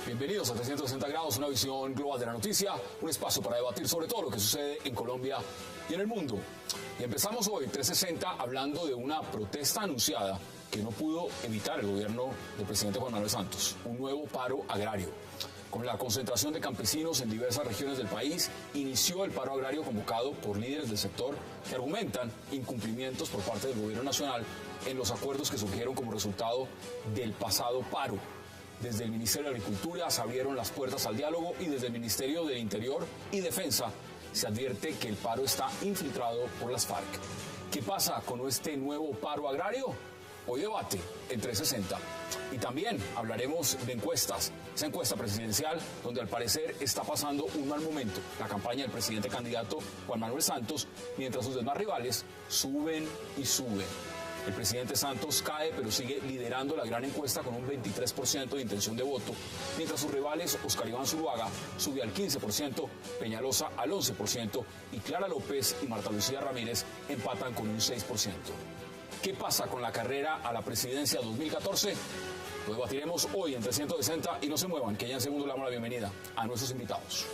Bienvenidos a 360 grados, una visión global de la noticia, un espacio para debatir sobre todo lo que sucede en Colombia y en el mundo. Y empezamos hoy 360 hablando de una protesta anunciada que no pudo evitar el gobierno del presidente Juan Manuel Santos, un nuevo paro agrario. Con la concentración de campesinos en diversas regiones del país, inició el paro agrario convocado por líderes del sector que argumentan incumplimientos por parte del gobierno nacional en los acuerdos que surgieron como resultado del pasado paro. Desde el Ministerio de Agricultura se abrieron las puertas al diálogo y desde el Ministerio del Interior y Defensa se advierte que el paro está infiltrado por las FARC. ¿Qué pasa con este nuevo paro agrario? Hoy debate en 360. Y también hablaremos de encuestas. Esa encuesta presidencial donde al parecer está pasando un mal momento la campaña del presidente candidato Juan Manuel Santos, mientras sus demás rivales suben y suben. El presidente Santos cae, pero sigue liderando la gran encuesta con un 23% de intención de voto, mientras sus rivales Oscar Iván Zuluaga sube al 15%, Peñalosa al 11% y Clara López y Marta Lucía Ramírez empatan con un 6%. ¿Qué pasa con la carrera a la presidencia 2014? Lo debatiremos hoy en 360 y no se muevan, que ya en segundo le damos la bienvenida a nuestros invitados.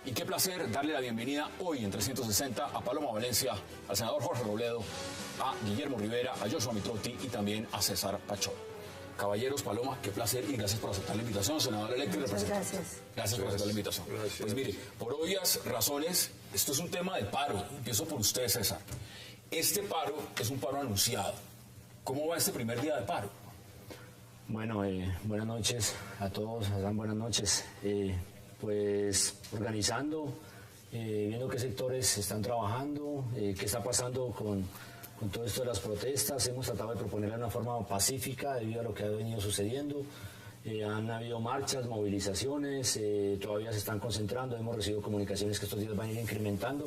Y qué placer darle la bienvenida hoy en 360 a Paloma Valencia, al senador Jorge Robledo, a Guillermo Rivera, a Joshua Mitrotti y también a César Pachón. Caballeros, Paloma, qué placer y gracias por aceptar la invitación, senador electo y representante. Gracias. Gracias por aceptar la invitación. Gracias. Pues mire, por obvias razones, esto es un tema de paro. Empiezo por usted, César. Este paro es un paro anunciado. ¿Cómo va este primer día de paro? Bueno, buenas noches a todos, buenas noches. Pues organizando, viendo qué sectores están trabajando, qué está pasando con todo esto de las protestas. Hemos tratado de proponerla de una forma pacífica debido a lo que ha venido sucediendo. Han habido marchas, movilizaciones, todavía se están concentrando, hemos recibido comunicaciones que estos días van a ir incrementando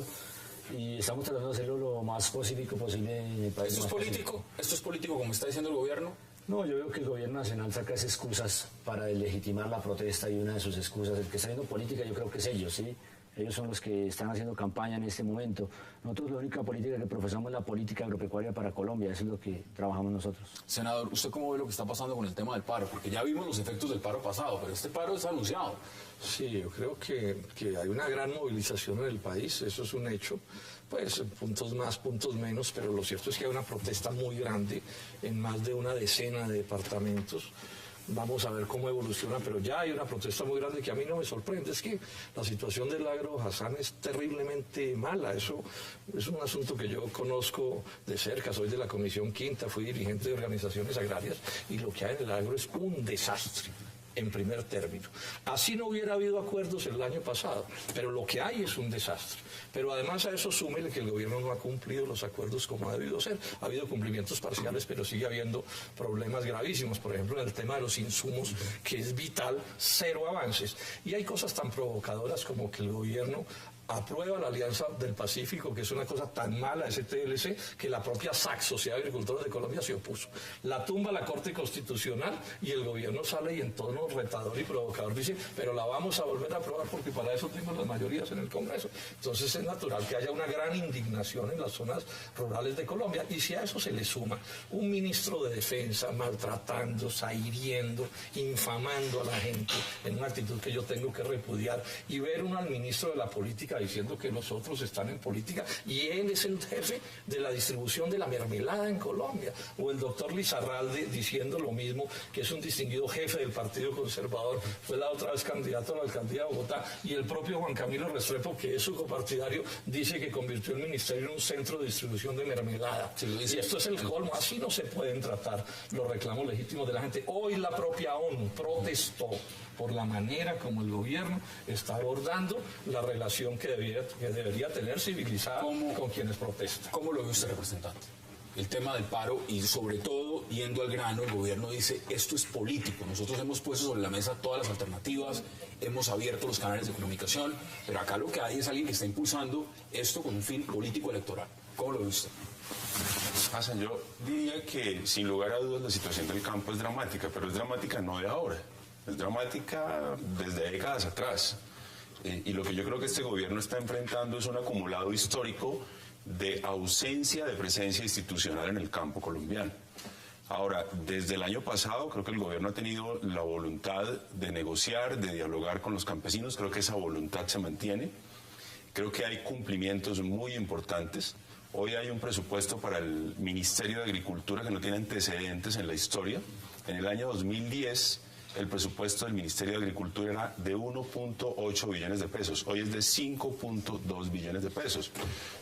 y estamos tratando de hacerlo lo más pacífico posible en el país. ¿Esto es político? ¿Esto es político como está diciendo el gobierno? No, yo veo que el gobierno nacional saca esas excusas para legitimar la protesta y una de sus excusas, el que está haciendo política, yo creo que es ellos, ¿sí? Ellos son los que están haciendo campaña en este momento. Nosotros la única política que profesamos es la política agropecuaria para Colombia, eso es lo que trabajamos nosotros. Senador, ¿usted cómo ve lo que está pasando con el tema del paro? Porque ya vimos los efectos del paro pasado, pero este paro es anunciado. Sí, yo creo que hay una gran movilización en el país, eso es un hecho. Pues puntos más, puntos menos, pero lo cierto es que hay una protesta muy grande en más de una decena de departamentos. Vamos a ver cómo evoluciona, pero ya hay una protesta muy grande que a mí no me sorprende. Es que la situación del agro, Hassan, es terriblemente mala. Eso es un asunto que yo conozco de cerca. Soy de la Comisión Quinta, fui dirigente de organizaciones agrarias y lo que hay en el agro es un desastre. En primer término. Así no hubiera habido acuerdos el año pasado, pero lo que hay es un desastre. Pero además a eso súmele que el gobierno no ha cumplido los acuerdos como ha debido ser. Ha habido cumplimientos parciales, pero sigue habiendo problemas gravísimos. Por ejemplo, en el tema de los insumos, que es vital, cero avances. Y hay cosas tan provocadoras como que el gobierno aprueba la Alianza del Pacífico, que es una cosa tan mala, ese TLC, que la propia SAC, Sociedad de Agricultores de Colombia, se opuso. La tumba la Corte Constitucional y el gobierno sale y en tono retador y provocador dice, pero la vamos a volver a aprobar porque para eso tenemos las mayorías en el Congreso. Entonces es natural que haya una gran indignación en las zonas rurales de Colombia. Y si a eso se le suma un ministro de Defensa maltratando, hiriendo, infamando a la gente en una actitud que yo tengo que repudiar, y ver uno al ministro de la Política diciendo que los otros están en política y él es el jefe de la distribución de la mermelada en Colombia, o el doctor Lizarralde diciendo lo mismo, que es un distinguido jefe del Partido Conservador, fue la otra vez candidato a la alcaldía de Bogotá, y el propio Juan Camilo Restrepo, que es su copartidario, dice que convirtió el ministerio en un centro de distribución de mermelada. Y esto es el colmo. Así no se pueden tratar los reclamos legítimos de la gente. Hoy la propia ONU protestó por la manera como el gobierno está abordando la relación que debería tener civilizada con quienes protestan. ¿Cómo lo ve usted, representante? El tema del paro y sobre todo yendo al grano, el gobierno dice, esto es político, nosotros hemos puesto sobre la mesa todas las alternativas, hemos abierto los canales de comunicación, pero acá lo que hay es alguien que está impulsando esto con un fin político electoral. ¿Cómo lo ve usted? Hassan, yo diría que sin lugar a dudas la situación del campo es dramática, pero es dramática no de ahora, es dramática desde décadas atrás. Y lo que yo creo que este gobierno está enfrentando es un acumulado histórico de ausencia de presencia institucional en el campo colombiano. Ahora, desde el año pasado creo que el gobierno ha tenido la voluntad de negociar, de dialogar con los campesinos, creo que esa voluntad se mantiene, creo que hay cumplimientos muy importantes. Hoy hay un presupuesto para el Ministerio de Agricultura que no tiene antecedentes en la historia. En el año 2010 el presupuesto del Ministerio de Agricultura era de 1.8 billones de pesos, hoy es de 5.2 billones de pesos.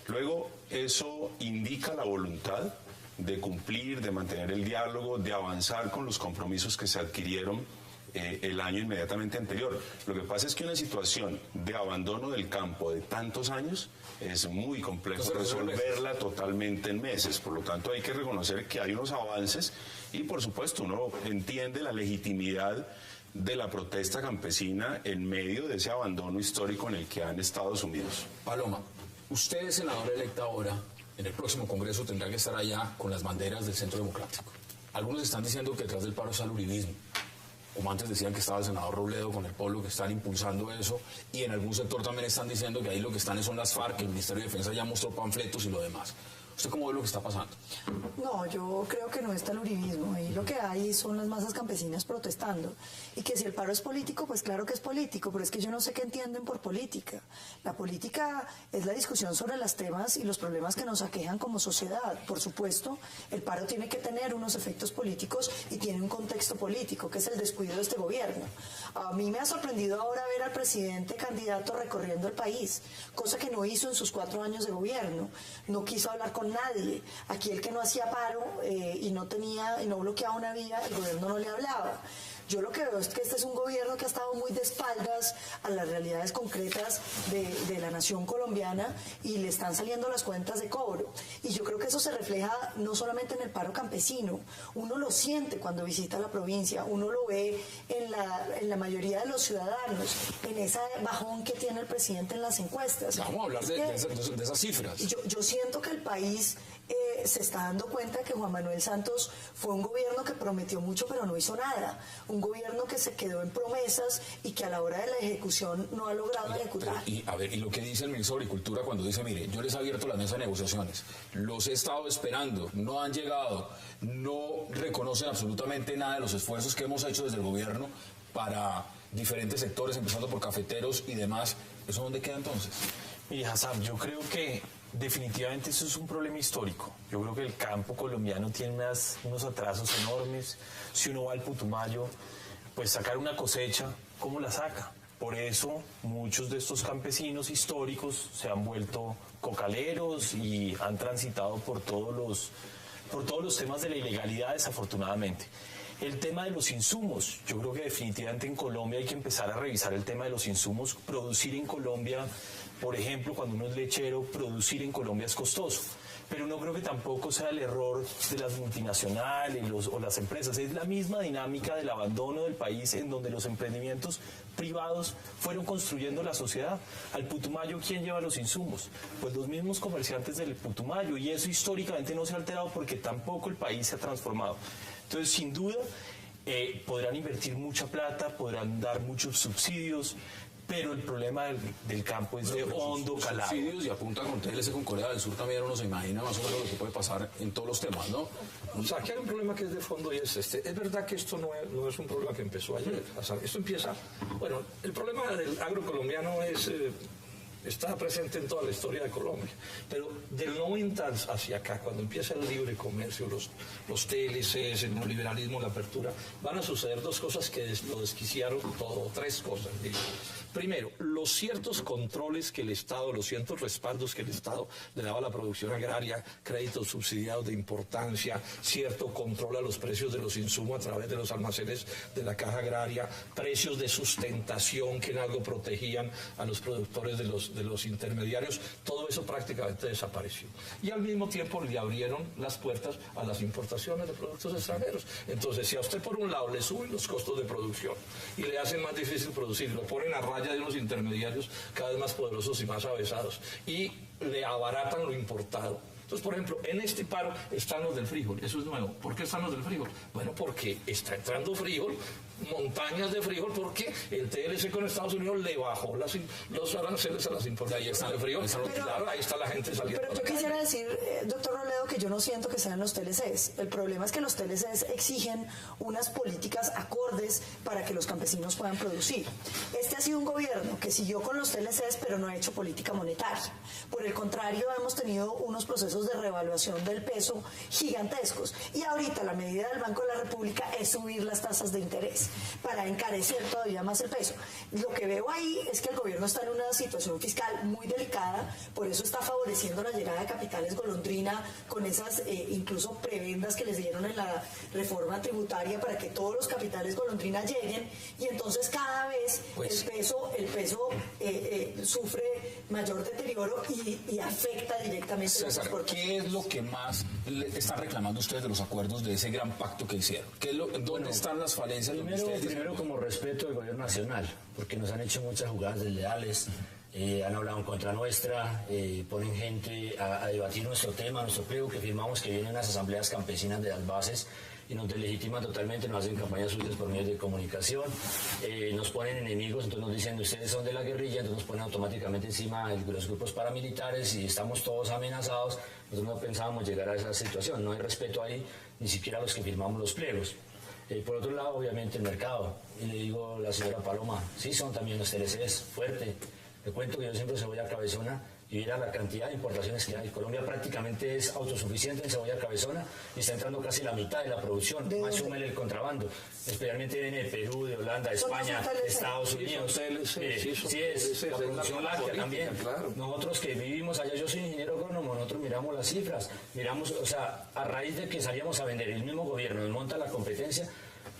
Luego, eso indica la voluntad de cumplir, de mantener el diálogo, de avanzar con los compromisos que se adquirieron el año inmediatamente anterior. Lo que pasa es que una situación de abandono del campo de tantos años es muy complejo resolverla totalmente en meses. Por lo tanto, hay que reconocer que hay unos avances y, por supuesto, uno entiende la legitimidad de la protesta campesina en medio de ese abandono histórico en el que han estado sumidos. Paloma, usted es senadora electa ahora, en el próximo Congreso tendrá que estar allá con las banderas del Centro Democrático. Algunos están diciendo que detrás del paro está el uribismo. Como antes decían que estaba el senador Robledo con el pueblo, que están impulsando eso, y en algún sector también están diciendo que ahí lo que están son las FARC, que el Ministerio de Defensa ya mostró panfletos y lo demás. ¿Usted cómo ve lo que está pasando? No, yo creo que no está el uribismo. Ahí lo que hay son las masas campesinas protestando. Y que si el paro es político, pues claro que es político, pero es que yo no sé qué entienden por política. La política es la discusión sobre los temas y los problemas que nos aquejan como sociedad. Por supuesto, el paro tiene que tener unos efectos políticos y tiene un contexto político, que es el descuido de este gobierno. A mí me ha sorprendido ahora ver al presidente candidato recorriendo el país, cosa que no hizo en sus 4 años de gobierno. No quiso hablar con nadie. Aquí el que no hacía paro y no bloqueaba una vía, el gobierno no le hablaba. Yo lo que veo es que este es un gobierno que ha estado muy de espaldas a las realidades concretas de la nación colombiana y le están saliendo las cuentas de cobro. Y yo creo que eso se refleja no solamente en el paro campesino, uno lo siente cuando visita la provincia, uno lo ve en la mayoría de los ciudadanos, en ese bajón que tiene el presidente en las encuestas. Vamos a hablar de esas cifras. Yo siento que el país se está dando cuenta de que Juan Manuel Santos fue un gobierno que prometió mucho pero no hizo nada, un gobierno que se quedó en promesas y que a la hora de la ejecución no ha logrado ejecutar. Y lo que dice el ministro de Agricultura cuando dice, mire, yo les he abierto la mesa de negociaciones, los he estado esperando, no han llegado, no reconocen absolutamente nada de los esfuerzos que hemos hecho desde el gobierno para diferentes sectores, empezando por cafeteros y demás. ¿Eso dónde queda entonces? Mire, Hassan, yo creo que definitivamente eso es un problema histórico. Yo creo que el campo colombiano tiene unos atrasos enormes. Si uno va al Putumayo, pues sacar una cosecha, ¿cómo la saca? Por eso muchos de estos campesinos históricos se han vuelto cocaleros y han transitado por todos los temas de la ilegalidad, desafortunadamente. El tema de los insumos, yo creo que definitivamente en Colombia hay que empezar a revisar el tema de los insumos. Producir en Colombia, por ejemplo, cuando uno es lechero, producir en Colombia es costoso. Pero no creo que tampoco sea el error de las multinacionales o las empresas. Es la misma dinámica del abandono del país en donde los emprendimientos privados fueron construyendo la sociedad. Al Putumayo, ¿quién lleva los insumos? Pues los mismos comerciantes del Putumayo. Y eso históricamente no se ha alterado porque tampoco el país se ha transformado. Entonces, sin duda, podrán invertir mucha plata, podrán dar muchos subsidios, pero el problema del campo es de hondo calado. Subsidios y apunta con TLC con Corea del Sur también uno se imagina más o menos lo que puede pasar en todos los temas, ¿no? O sea, aquí hay un problema que es de fondo y es este. Es verdad que esto no es un problema que empezó ayer. O sea, esto empieza... Bueno, el problema del agro colombiano está presente en toda la historia de Colombia, pero del 90 hacia acá, cuando empieza el libre comercio, los TLCs, el neoliberalismo, la apertura, van a suceder 2 cosas que lo desquiciaron todo, 3 cosas, digo. Primero, los ciertos controles que el Estado, los ciertos respaldos que el Estado le daba a la producción agraria, créditos subsidiados de importancia, cierto control a los precios de los insumos a través de los almacenes de la caja agraria, precios de sustentación que en algo protegían a los productores de los intermediarios, todo eso prácticamente desapareció. Y al mismo tiempo le abrieron las puertas a las importaciones de productos extranjeros. Entonces, si a usted por un lado le suben los costos de producción y le hacen más difícil producir, lo ponen a raya de unos intermediarios cada vez más poderosos y más avesados, y le abaratan lo importado. Entonces, por ejemplo, en este paro están los del frijol, eso es nuevo. ¿Por qué están los del frijol? Bueno, porque está entrando frijol, montañas de frijol, porque el TLC con Estados Unidos le bajó los aranceles a las importaciones de frijol. Claro, ahí está la gente saliendo. Pero yo quisiera decir, doctor Robledo, que yo no siento que sean los TLCs. El problema es que los TLCs exigen unas políticas acordes para que los campesinos puedan producir. Este ha sido un gobierno que siguió con los TLCs, pero no ha hecho política monetaria. Por el contrario, hemos tenido unos procesos de revaluación del peso gigantescos. Y ahorita la medida del Banco de la República es subir las tasas de interés para encarecer todavía más el peso. Lo que veo ahí es que el gobierno está en una situación fiscal muy delicada, por eso está favoreciendo la llegada de capitales golondrina con esas incluso prebendas que les dieron en la reforma tributaria para que todos los capitales golondrina lleguen, y entonces cada vez el peso sufre mayor deterioro y afecta directamente a César, ¿qué es lo que más le están reclamando ustedes de los acuerdos de ese gran pacto que hicieron? ¿Dónde están las falencias? Primero como respeto del gobierno nacional, porque nos han hecho muchas jugadas desleales, han hablado en contra nuestra, ponen gente a debatir nuestro tema, nuestro pliego que firmamos, que vienen las asambleas campesinas de las bases y nos deslegitiman totalmente, nos hacen campañas suyas por medios de comunicación, nos ponen enemigos, entonces nos dicen ustedes son de la guerrilla, entonces nos ponen automáticamente encima los grupos paramilitares y estamos todos amenazados. Nosotros no pensábamos llegar a esa situación, no hay respeto ahí ni siquiera a los que firmamos los pliegos. Por otro lado, obviamente, el mercado. Y le digo a la señora Paloma, sí son también los TLCs, fuerte. Le cuento que yo siempre cebolla cabezona y mira la cantidad de importaciones que hay. Colombia prácticamente es autosuficiente en cebolla cabezona y está entrando casi la mitad de la producción, más súmele el contrabando. Especialmente viene de Perú, de Holanda, de España, de Estados Unidos. Sí, es la producción láctea también. Claro. Nosotros que vivimos allá, yo soy ingeniero agrónomo, nosotros miramos las cifras, miramos, o sea, a raíz de que salíamos a vender, el mismo gobierno nos monta la competencia.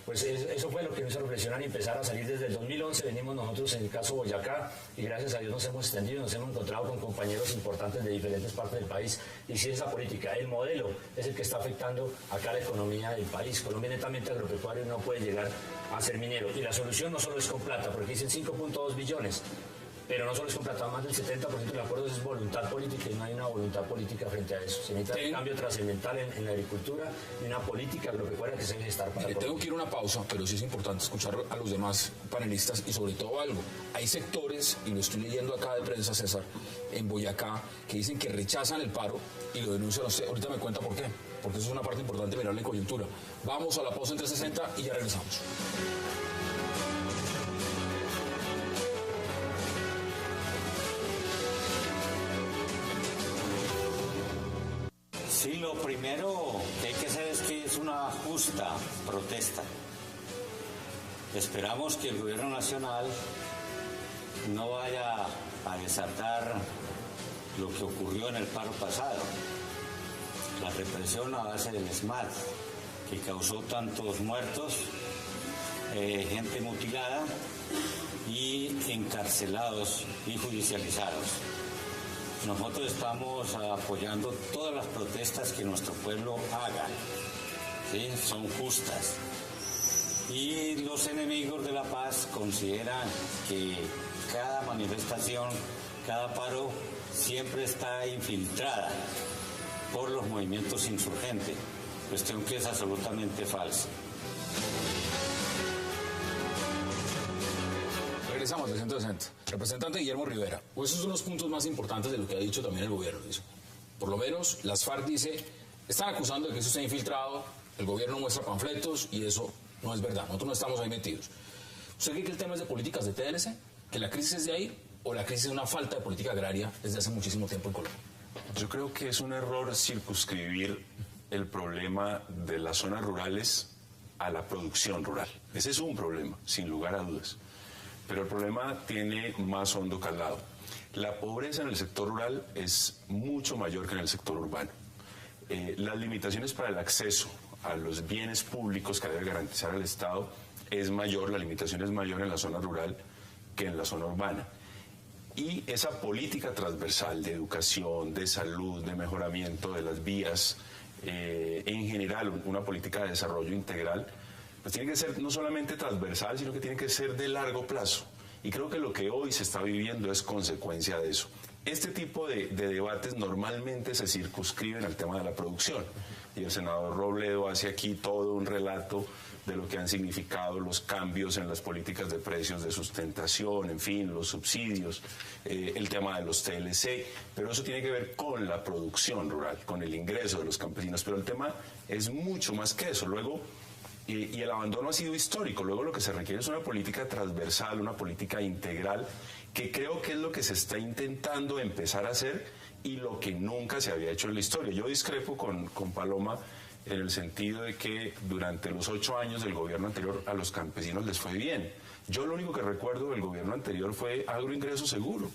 Pues eso fue lo que nos hizo reflexionar y empezar a salir desde el 2011. Venimos nosotros en el caso Boyacá y gracias a Dios nos hemos extendido, nos hemos encontrado con compañeros importantes de diferentes partes del país. Y si esa política, el modelo, es el que está afectando acá la economía del país. Colombia netamente agropecuario no puede llegar a ser minero. Y la solución no solo es con plata, porque dicen 5.2 billones. Pero no solo es con plata, más del 70% del acuerdo es voluntad política y no hay una voluntad política frente a eso. Se necesita un cambio trascendental en la agricultura y una política agropecuaria que se debe estar para tengo que ir a una pausa, pero sí es importante escuchar a los demás panelistas y sobre todo algo. Hay sectores, y lo estoy leyendo acá de prensa, César, en Boyacá, que dicen que rechazan el paro y lo denuncian a usted. Ahorita me cuenta por qué, porque eso es una parte importante de mirarle en coyuntura. Vamos a la pausa en 360 y ya regresamos. Sí, lo primero que hay que hacer es que es una justa protesta. Esperamos que el gobierno nacional no vaya a desatar lo que ocurrió en el paro pasado. La represión a base del SMAT, que causó tantos muertos, gente mutilada y encarcelados y judicializados. Nosotros estamos apoyando todas las protestas que nuestro pueblo haga, ¿sí? Son justas. Y los enemigos de la paz consideran que cada manifestación, cada paro, siempre está infiltrada por los movimientos insurgentes, cuestión que es absolutamente falsa. Regresamos al 360. Representante Guillermo Rivera, pues esos son los puntos más importantes de lo que ha dicho también el gobierno. Dice. Por lo menos las FARC dice, están acusando de que eso se ha infiltrado, el gobierno muestra panfletos y eso no es verdad, nosotros no estamos ahí metidos. ¿Usted cree que el tema es de políticas de TLC? ¿Que la crisis es de ahí? ¿O la crisis es una falta de política agraria desde hace muchísimo tiempo en Colombia? Yo creo que es un error circunscribir el problema de las zonas rurales a la producción rural. Ese es un problema, sin lugar a dudas. pero el problema tiene más hondo calado. La pobreza en el sector rural es mucho mayor que en el sector urbano. Las limitaciones para el acceso a los bienes públicos que debe garantizar el Estado es mayor, la limitación es mayor en la zona rural que en la zona urbana. Y esa política transversal de educación, de salud, de mejoramiento de las vías, en general una política de desarrollo integral, pues tiene que ser no solamente transversal, sino que tiene que ser de largo plazo. Y creo que lo que hoy se está viviendo es consecuencia de eso. Este tipo de debates normalmente se circunscriben al tema de la producción. Y el senador Robledo hace aquí todo un relato de lo que han significado los cambios en las políticas de precios de sustentación, en fin, los subsidios, el tema de los TLC, pero eso tiene que ver con la producción rural, con el ingreso de los campesinos, pero el tema es mucho más que eso. Luego, y el abandono ha sido histórico, luego lo que se requiere es una política transversal, una política integral, que creo que es lo que se está intentando empezar a hacer y lo que nunca se había hecho en la historia. Yo discrepo con Paloma en el sentido de que durante los 8 años del gobierno anterior a los campesinos les fue bien. Yo lo único que recuerdo del gobierno anterior fue agroingreso seguro,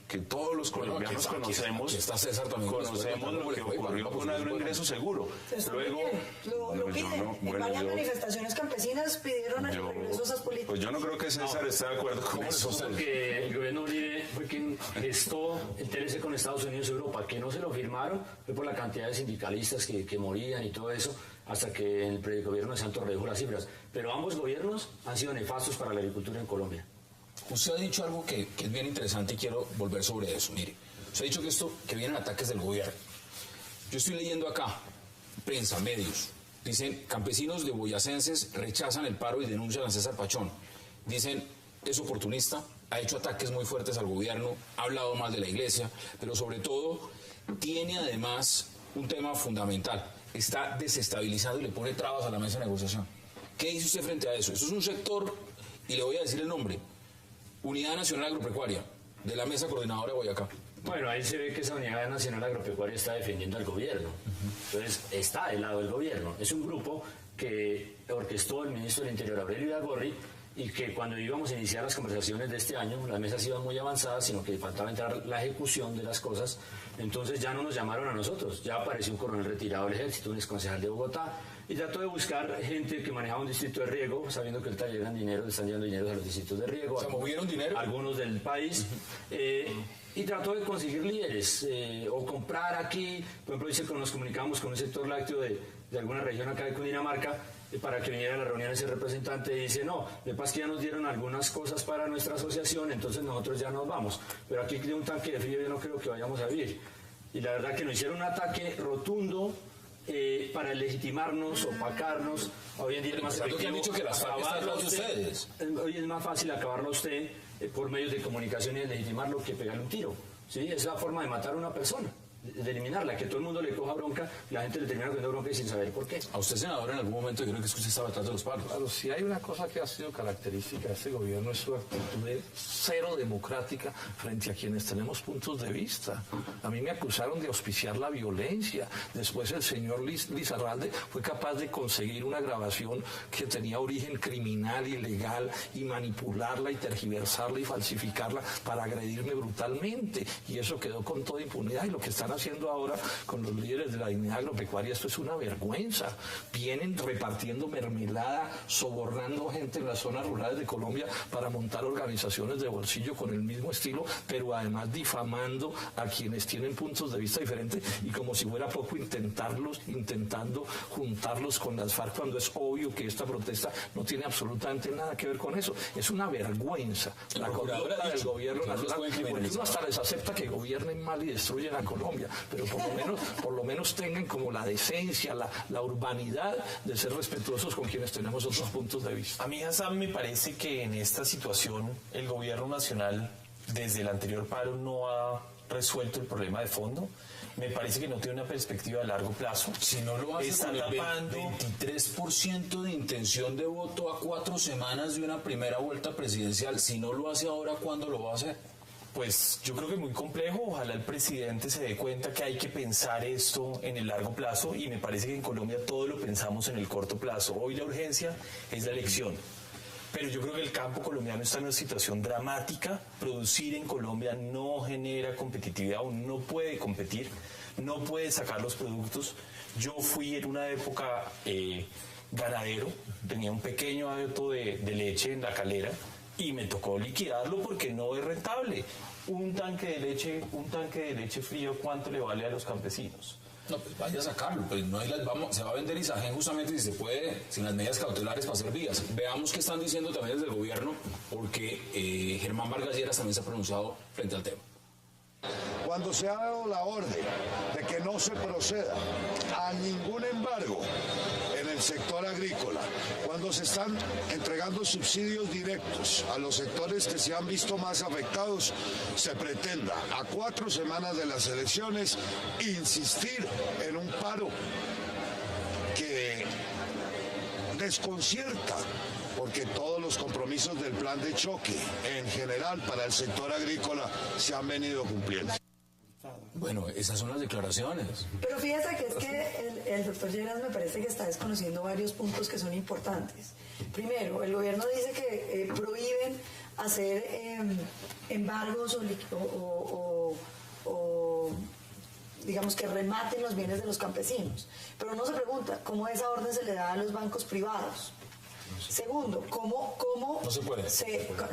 que todos los colombianos conocemos, está César también, conocemos lo que ocurrió con agroingreso seguro. Luego, lo piden. En varias manifestaciones campesinas pidieron el regreso a esas políticas. Pues yo no creo que César esté de acuerdo con eso. Porque el gobierno Uribe fue quien gestó el TLC con Estados Unidos y Europa. Que no se lo firmaron fue por la cantidad de sindicalistas que morían y todo eso, hasta que el gobierno de Santos redujo las cifras. Pero ambos gobiernos han sido nefastos para la agricultura en Colombia. Usted ha dicho algo que es bien interesante y quiero volver sobre eso. Mire, usted ha dicho que vienen ataques del gobierno. Yo estoy leyendo acá, prensa, medios. Dicen, campesinos de boyacenses rechazan el paro y denuncian a César Pachón. Dicen, es oportunista, ha hecho ataques muy fuertes al gobierno, ha hablado mal de la iglesia, pero sobre todo tiene además un tema fundamental. Está desestabilizando y le pone trabas a la mesa de negociación. ¿Qué dice usted frente a eso? Eso es un sector, y le voy a decir el nombre, Unidad Nacional Agropecuaria, de la Mesa Coordinadora de Boyacá. Bueno, ahí se ve que esa Unidad Nacional Agropecuaria está defendiendo al gobierno. Entonces, está del lado del gobierno. Es un grupo que orquestó el ministro del Interior, Aurelio Iragorri, y que cuando íbamos a iniciar las conversaciones de este año, las mesas iban muy avanzadas, sino que faltaba entrar la ejecución de las cosas. Entonces ya no nos llamaron a nosotros. Ya apareció un coronel retirado del ejército, un exconcejal de Bogotá, y trató de buscar gente que manejaba un distrito de riego, sabiendo que ahorita llegan dinero, le están llegando dinero a los distritos de riego. ¿Se movieron dinero? Algunos del país. Y trató de conseguir líderes o comprar aquí. Por ejemplo, dice que nos comunicamos con un sector lácteo de alguna región acá de Cundinamarca para que viniera a la reunión ese representante y dice, no, de paz que ya nos dieron algunas cosas para nuestra asociación, entonces nosotros ya nos vamos. Pero aquí de un tanque de frío yo no creo que vayamos a vivir. Y la verdad que nos hicieron un ataque rotundo para legitimarnos, opacarnos. Hoy en día es más efectivo. Que han dicho que las FARC están detrás de ustedes. Hoy es más fácil acabarlo a usted por medios de comunicación y de legitimarlo que pegarle un tiro. ¿Sí? Es la forma de matar a una persona, de eliminarla, que todo el mundo le coja bronca y la gente le termina cogiendo bronca y sin saber por qué. A usted, senador, en algún momento yo creo que usted estaba detrás de los palos. Claro, si hay una cosa que ha sido característica de este gobierno es su actitud de cero democrática frente a quienes tenemos puntos de vista. A mí me acusaron de auspiciar la violencia. Después el señor Lizarralde fue capaz de conseguir una grabación que tenía origen criminal, ilegal, y manipularla y tergiversarla y falsificarla para agredirme brutalmente. Y eso quedó con toda impunidad. Y lo que están haciendo ahora con los líderes de la dignidad agropecuaria, esto es una vergüenza. Vienen repartiendo mermelada, sobornando gente en las zonas rurales de Colombia para montar organizaciones de bolsillo con el mismo estilo, pero además difamando a quienes tienen puntos de vista diferentes y como si fuera poco intentando juntarlos con las FARC cuando es obvio que esta protesta no tiene absolutamente nada que ver con eso. Es una vergüenza la conducta del gobierno nacional, porque uno hasta les acepta que gobiernen mal y destruyen a Colombia, pero por lo menos tengan como la decencia, la urbanidad de ser respetuosos con quienes tenemos otros puntos de vista. A mí, Hassan, me parece que en esta situación el gobierno nacional desde el anterior paro no ha resuelto el problema de fondo. Me parece que no tiene una perspectiva a largo plazo. Si no lo hace está con el tapando 23% de intención de voto a 4 semanas de una primera vuelta presidencial, si no lo hace ahora, ¿cuándo lo va a hacer? Pues yo creo que es muy complejo. Ojalá el presidente se dé cuenta que hay que pensar esto en el largo plazo, y me parece que en Colombia todo lo pensamos en el corto plazo. Hoy la urgencia es la elección. pero yo creo que el campo colombiano está en una situación dramática. Producir en Colombia no genera competitividad, o no puede competir, no puede sacar los productos. Yo fui en una época ganadero, tenía un pequeño hato de leche en La Calera y me tocó liquidarlo porque no es rentable. Un tanque de leche frío, ¿cuánto le vale a los campesinos? No, pues vaya a sacarlo, pues no se va a vender Isagen justamente si se puede, sin las medidas cautelares para hacer vías. Veamos qué están diciendo también desde el gobierno, porque Germán Vargas Lleras también se ha pronunciado frente al tema. Cuando se ha dado la orden de que no se proceda a ningún embargo en el sector agrícola, cuando se están entregando subsidios directos a los sectores que se han visto más afectados, se pretenda a 4 semanas de las elecciones insistir en un paro que desconcierta, porque todos los compromisos del plan de choque en general para el sector agrícola se han venido cumpliendo. Bueno, esas son las declaraciones. Pero fíjese que es que el doctor Lleras me parece que está desconociendo varios puntos que son importantes. Primero, el gobierno dice que prohíben hacer embargos o digamos que rematen los bienes de los campesinos. Pero no se pregunta cómo esa orden se le da a los bancos privados. Segundo, ¿cómo no se puede.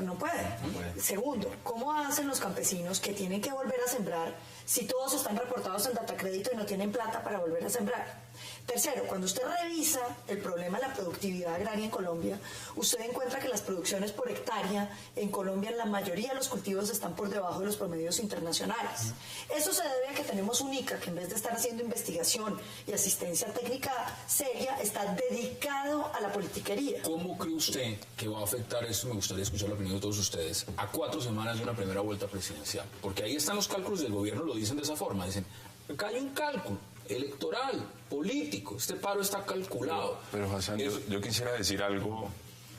No puede. Segundo, ¿cómo hacen los campesinos que tienen que volver a sembrar si todos están reportados en Datacrédito y no tienen plata para volver a sembrar? Tercero, cuando usted revisa el problema de la productividad agraria en Colombia, usted encuentra que las producciones por hectárea en Colombia, en la mayoría de los cultivos, están por debajo de los promedios internacionales. Eso se debe a que tenemos un ICA que, en vez de estar haciendo investigación y asistencia técnica seria, está dedicado a la politiquería. ¿Cómo cree usted que va a afectar esto? Me gustaría escuchar la opinión de todos ustedes a 4 semanas de una primera vuelta presidencial, porque ahí están los cálculos del gobierno, lo dicen de esa forma, dicen, acá hay un cálculo electoral, político, este paro está calculado. Pero Hassan, yo quisiera decir algo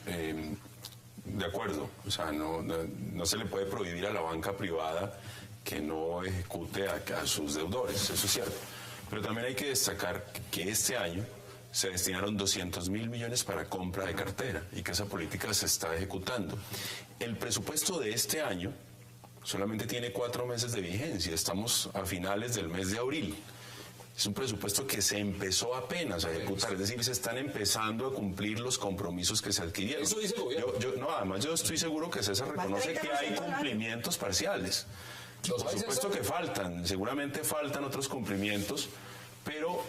de acuerdo, o sea, no se le puede prohibir a la banca privada que no ejecute a sus deudores, eso es cierto, pero también hay que destacar que este año se destinaron 200.000 millones para compra de cartera y que esa política se está ejecutando. El presupuesto de este año solamente tiene 4 meses de vigencia, estamos a finales del mes de abril. Es un presupuesto que se empezó apenas a ejecutar, es decir, se están empezando a cumplir los compromisos que se adquirieron. Eso dice el gobierno. Además yo estoy seguro que César reconoce que hay cumplimientos parciales. Por supuesto que faltan, seguramente faltan otros cumplimientos, pero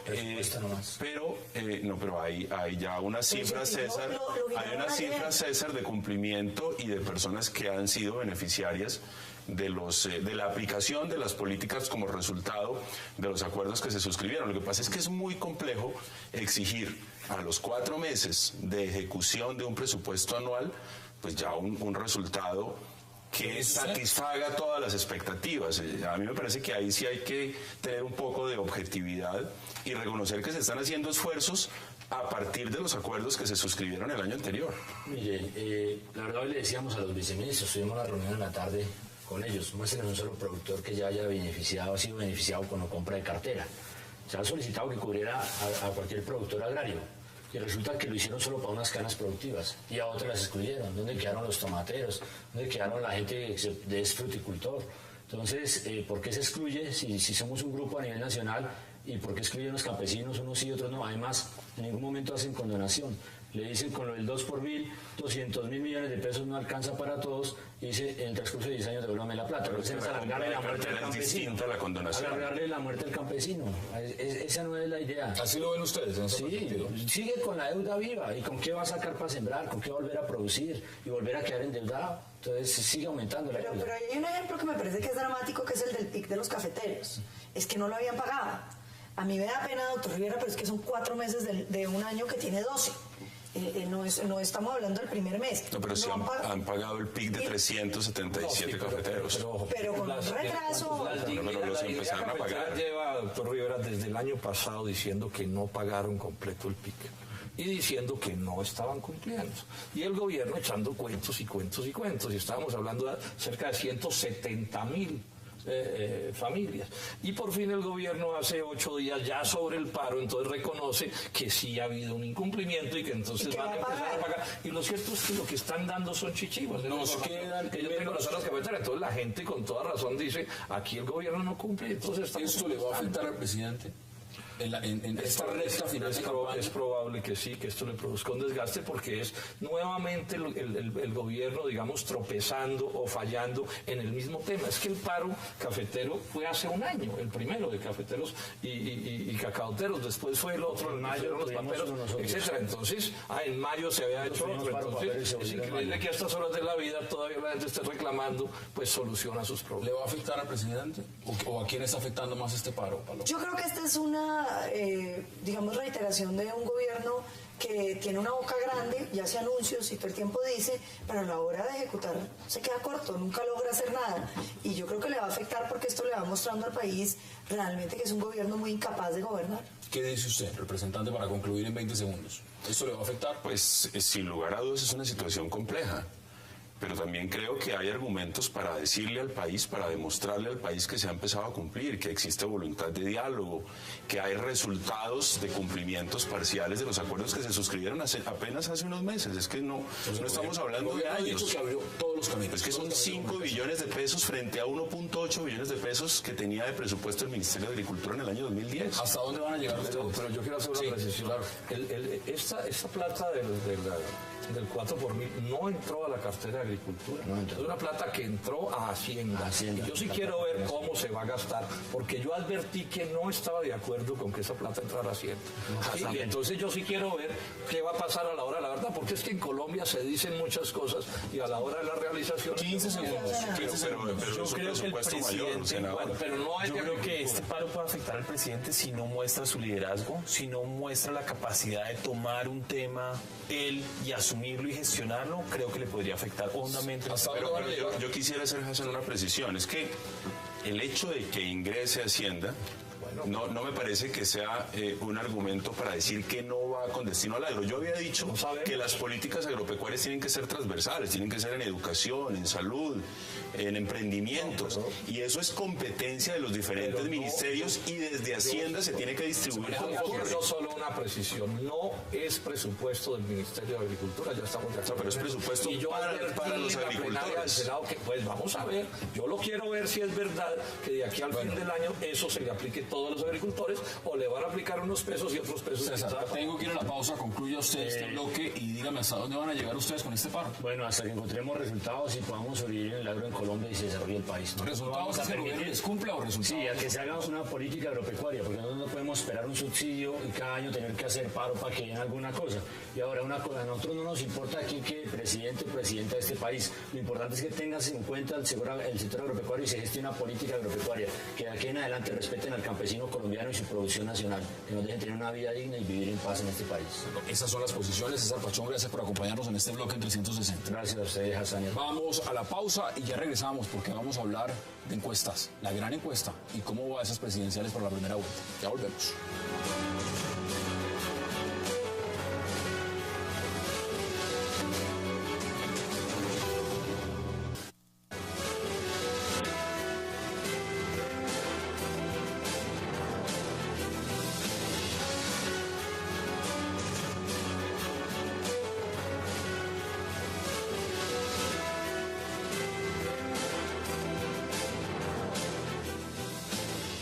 hay ya unas cifras, César, hay unas cifras, César, de cumplimiento y de personas que han sido beneficiarias de la aplicación de las políticas como resultado de los acuerdos que se suscribieron. Lo que pasa es que es muy complejo exigir a los 4 meses de ejecución de un presupuesto anual, pues ya un resultado que satisfaga todas las expectativas. A mí me parece que ahí sí hay que tener un poco de objetividad y reconocer que se están haciendo esfuerzos a partir de los acuerdos que se suscribieron el año anterior. Mire, la verdad hoy le decíamos a los viceministros, tuvimos una reunión en la tarde con ellos, muestren un solo productor que ya haya ha sido beneficiado con la compra de cartera. Se ha solicitado que cubriera a cualquier productor agrario. Y resulta que lo hicieron solo para unas canas productivas y a otras las excluyeron. ¿Dónde quedaron los tomateros? ¿Dónde quedaron la gente que es fruticultor? Entonces, ¿por qué se excluye si somos un grupo a nivel nacional? ¿Y por qué excluyen los campesinos unos sí y otros no? Además, en ningún momento hacen condonación. Le dicen con lo del 2 por 1000, 200.000 millones de pesos no alcanza para todos, y dice en el transcurso de 10 años devuélvame la plata. Pero es alargarle la muerte al campesino. Alargarle la muerte al campesino. Esa no es la idea. ¿Así lo ven ustedes? En sí, sigue con la deuda viva. ¿Y con qué va a sacar para sembrar? ¿Con qué va a volver a producir? ¿Y volver a quedar endeudado? Entonces sigue aumentando la deuda. Pero hay un ejemplo que me parece que es dramático, que es el del PIC de los cafeteros. Es que no lo habían pagado. A mí me da pena, doctor Rivera, pero es que son 4 meses de un año que tiene 12. No estamos hablando del primer mes. No, pero sí han pagado el PIC de 377 cafeteros. Pero con un retraso. Pero los empezaron a pagar. Lleva, doctor Rivera, desde el año pasado diciendo que no pagaron completo el PIC y diciendo que no estaban cumpliendo. Y el gobierno echando cuentos y cuentos y cuentos. Y estábamos hablando de cerca de 170.000 familias. Y por fin el gobierno hace 8 días ya sobre el paro, entonces reconoce que sí ha habido un incumplimiento y que entonces van a empezar a pagar. Y lo cierto es que lo que están dando son chichivas. Nos quedan que yo tengo las horas cafeteras. Entonces la gente con toda razón dice, aquí el gobierno no cumple. Entonces ¿esto le va a afectar al presidente? En esta recta final de campaña. Es probable que sí, que esto le produzca un desgaste porque es nuevamente el gobierno, digamos, tropezando o fallando en el mismo tema. Es que el paro cafetero fue hace un año, el primero de cafeteros y cacaoteros, después fue el otro en mayo, los paperos, etcétera. Entonces, en mayo se había hecho otro. Entonces, es increíble que a estas horas de la vida todavía la gente esté reclamando, pues soluciona sus problemas. ¿Le va a afectar al presidente? ¿O a quién está afectando más este paro, Paloma? Yo creo que esta es una digamos, reiteración de un gobierno que tiene una boca grande y hace anuncios y todo el tiempo dice, pero a la hora de ejecutar se queda corto, nunca logra hacer nada. Y yo creo que le va a afectar porque esto le va mostrando al país realmente que es un gobierno muy incapaz de gobernar. ¿Qué dice usted, representante, para concluir en 20 segundos? ¿Esto le va a afectar? Pues sin lugar a dudas es una situación compleja. Pero también creo que hay argumentos para decirle al país, para demostrarle al país que se ha empezado a cumplir, que existe voluntad de diálogo, que hay resultados de cumplimientos parciales de los acuerdos que se suscribieron apenas hace unos meses. Es que no estamos hablando de años. Que abrió todos los caminos. Es que son 5 billones de pesos frente a 1.8 billones de pesos que tenía de presupuesto el Ministerio de Agricultura en el año 2010. ¿Hasta dónde van a llegar? Pero yo quiero hacer una precisión. Claro. Esta plata del 4 por mil no entró a la cartera de Agricultura. Es una plata que entró a Hacienda. Y yo sí quiero ver cómo se va a gastar, porque yo advertí que no estaba de acuerdo con que esa plata entrara a Hacienda. Y entonces yo sí quiero ver qué va a pasar a la hora de la verdad, porque es que en Colombia se dicen muchas cosas y a la hora de la realización... 15 segundos. Pero yo creo que el presidente, pero no yo creo que este paro puede afectar al presidente si no muestra su liderazgo, si no muestra la capacidad de tomar un tema él y asumirlo y gestionarlo. Creo que le podría afectar hondamente. Pero yo quisiera hacer, Hassan, una precisión. Es que el hecho de que ingrese a Hacienda no me parece que sea un argumento para decir que no va con destino al agro. Yo había dicho que las políticas agropecuarias tienen que ser transversales, tienen que ser en educación, en salud, en emprendimientos. Y eso es competencia de los diferentes ministerios y desde Hacienda se tiene que distribuir. No solo una precisión, no es presupuesto del Ministerio de Agricultura, ya estamos de acuerdo. Pero es presupuesto para los agricultores. Pues vamos a ver, yo lo quiero ver si es verdad que de aquí al fin del año eso se le aplique todo a los agricultores o le van a aplicar unos pesos y otros pesos. César, tengo que ir a la pausa, concluya usted este bloque y dígame hasta dónde van a llegar ustedes con este paro. Bueno, hasta que encontremos resultados y podamos sobrevivir en el agro en Colombia y se desarrolle el país. ¿No? ¿Resultados que el gobierno les cumpla o resultados? Sí, a que se haga una política agropecuaria, porque nosotros no podemos esperar un subsidio y cada año tener que hacer paro para que den alguna cosa. Y ahora una cosa, a nosotros no nos importa aquí que el presidente o presidenta de este país, lo importante es que tengas en cuenta el sector agropecuario y se gestione una política agropecuaria, que de aquí en adelante respeten al campesino colombiano y su producción nacional, que nos dejen tener una vida digna y vivir en paz en este país. Esas son las posiciones. César Pachón, gracias por acompañarnos en este bloque en 360. Gracias a ustedes, Hassan. Vamos a la pausa y ya regresamos porque vamos a hablar de encuestas, la gran encuesta y cómo va esas presidenciales para la primera vuelta. Ya volvemos.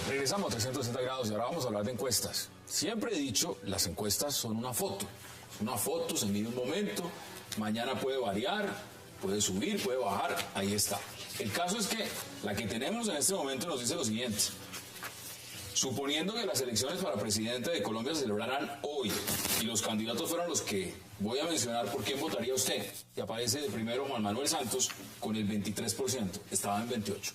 Regresamos a 360 grados y ahora vamos a hablar de encuestas. Siempre he dicho, las encuestas son una foto. Es una foto, se mide un momento, mañana puede variar, puede subir, puede bajar, ahí está. El caso es que la que tenemos en este momento nos dice lo siguiente. Suponiendo que las elecciones para presidente de Colombia se celebrarán hoy y los candidatos fueron los que voy a mencionar, ¿por quién votaría usted? Y aparece de primero Juan Manuel Santos con el 23%, estaba en 28%.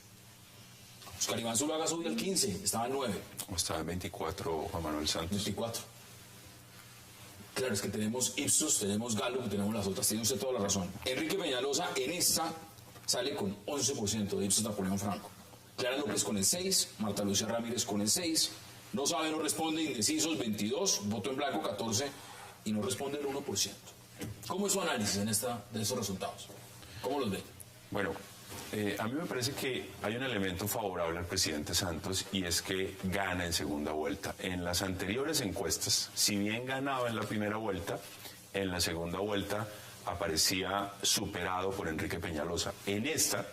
Oscar Iván Zuluaga subió al 15%, estaba en 9%. Estaba en 24 Juan Manuel Santos. 24%. Claro, es que tenemos Ipsos, tenemos Gallup, tenemos las otras, tiene usted toda la razón. Enrique Peñalosa en esta sale con 11% de Ipsos Napoleón Franco. Clara López con el 6%, Marta Lucía Ramírez con el 6%, no sabe, no responde, indecisos 22%, voto en blanco 14% y no responde el 1%. ¿Cómo es su análisis de esos resultados? ¿Cómo los ve? Bueno, A mí me parece que hay un elemento favorable al presidente Santos y es que gana en segunda vuelta. En las anteriores encuestas, si bien ganaba en la primera vuelta, en la segunda vuelta aparecía superado por Enrique Peñalosa. En esta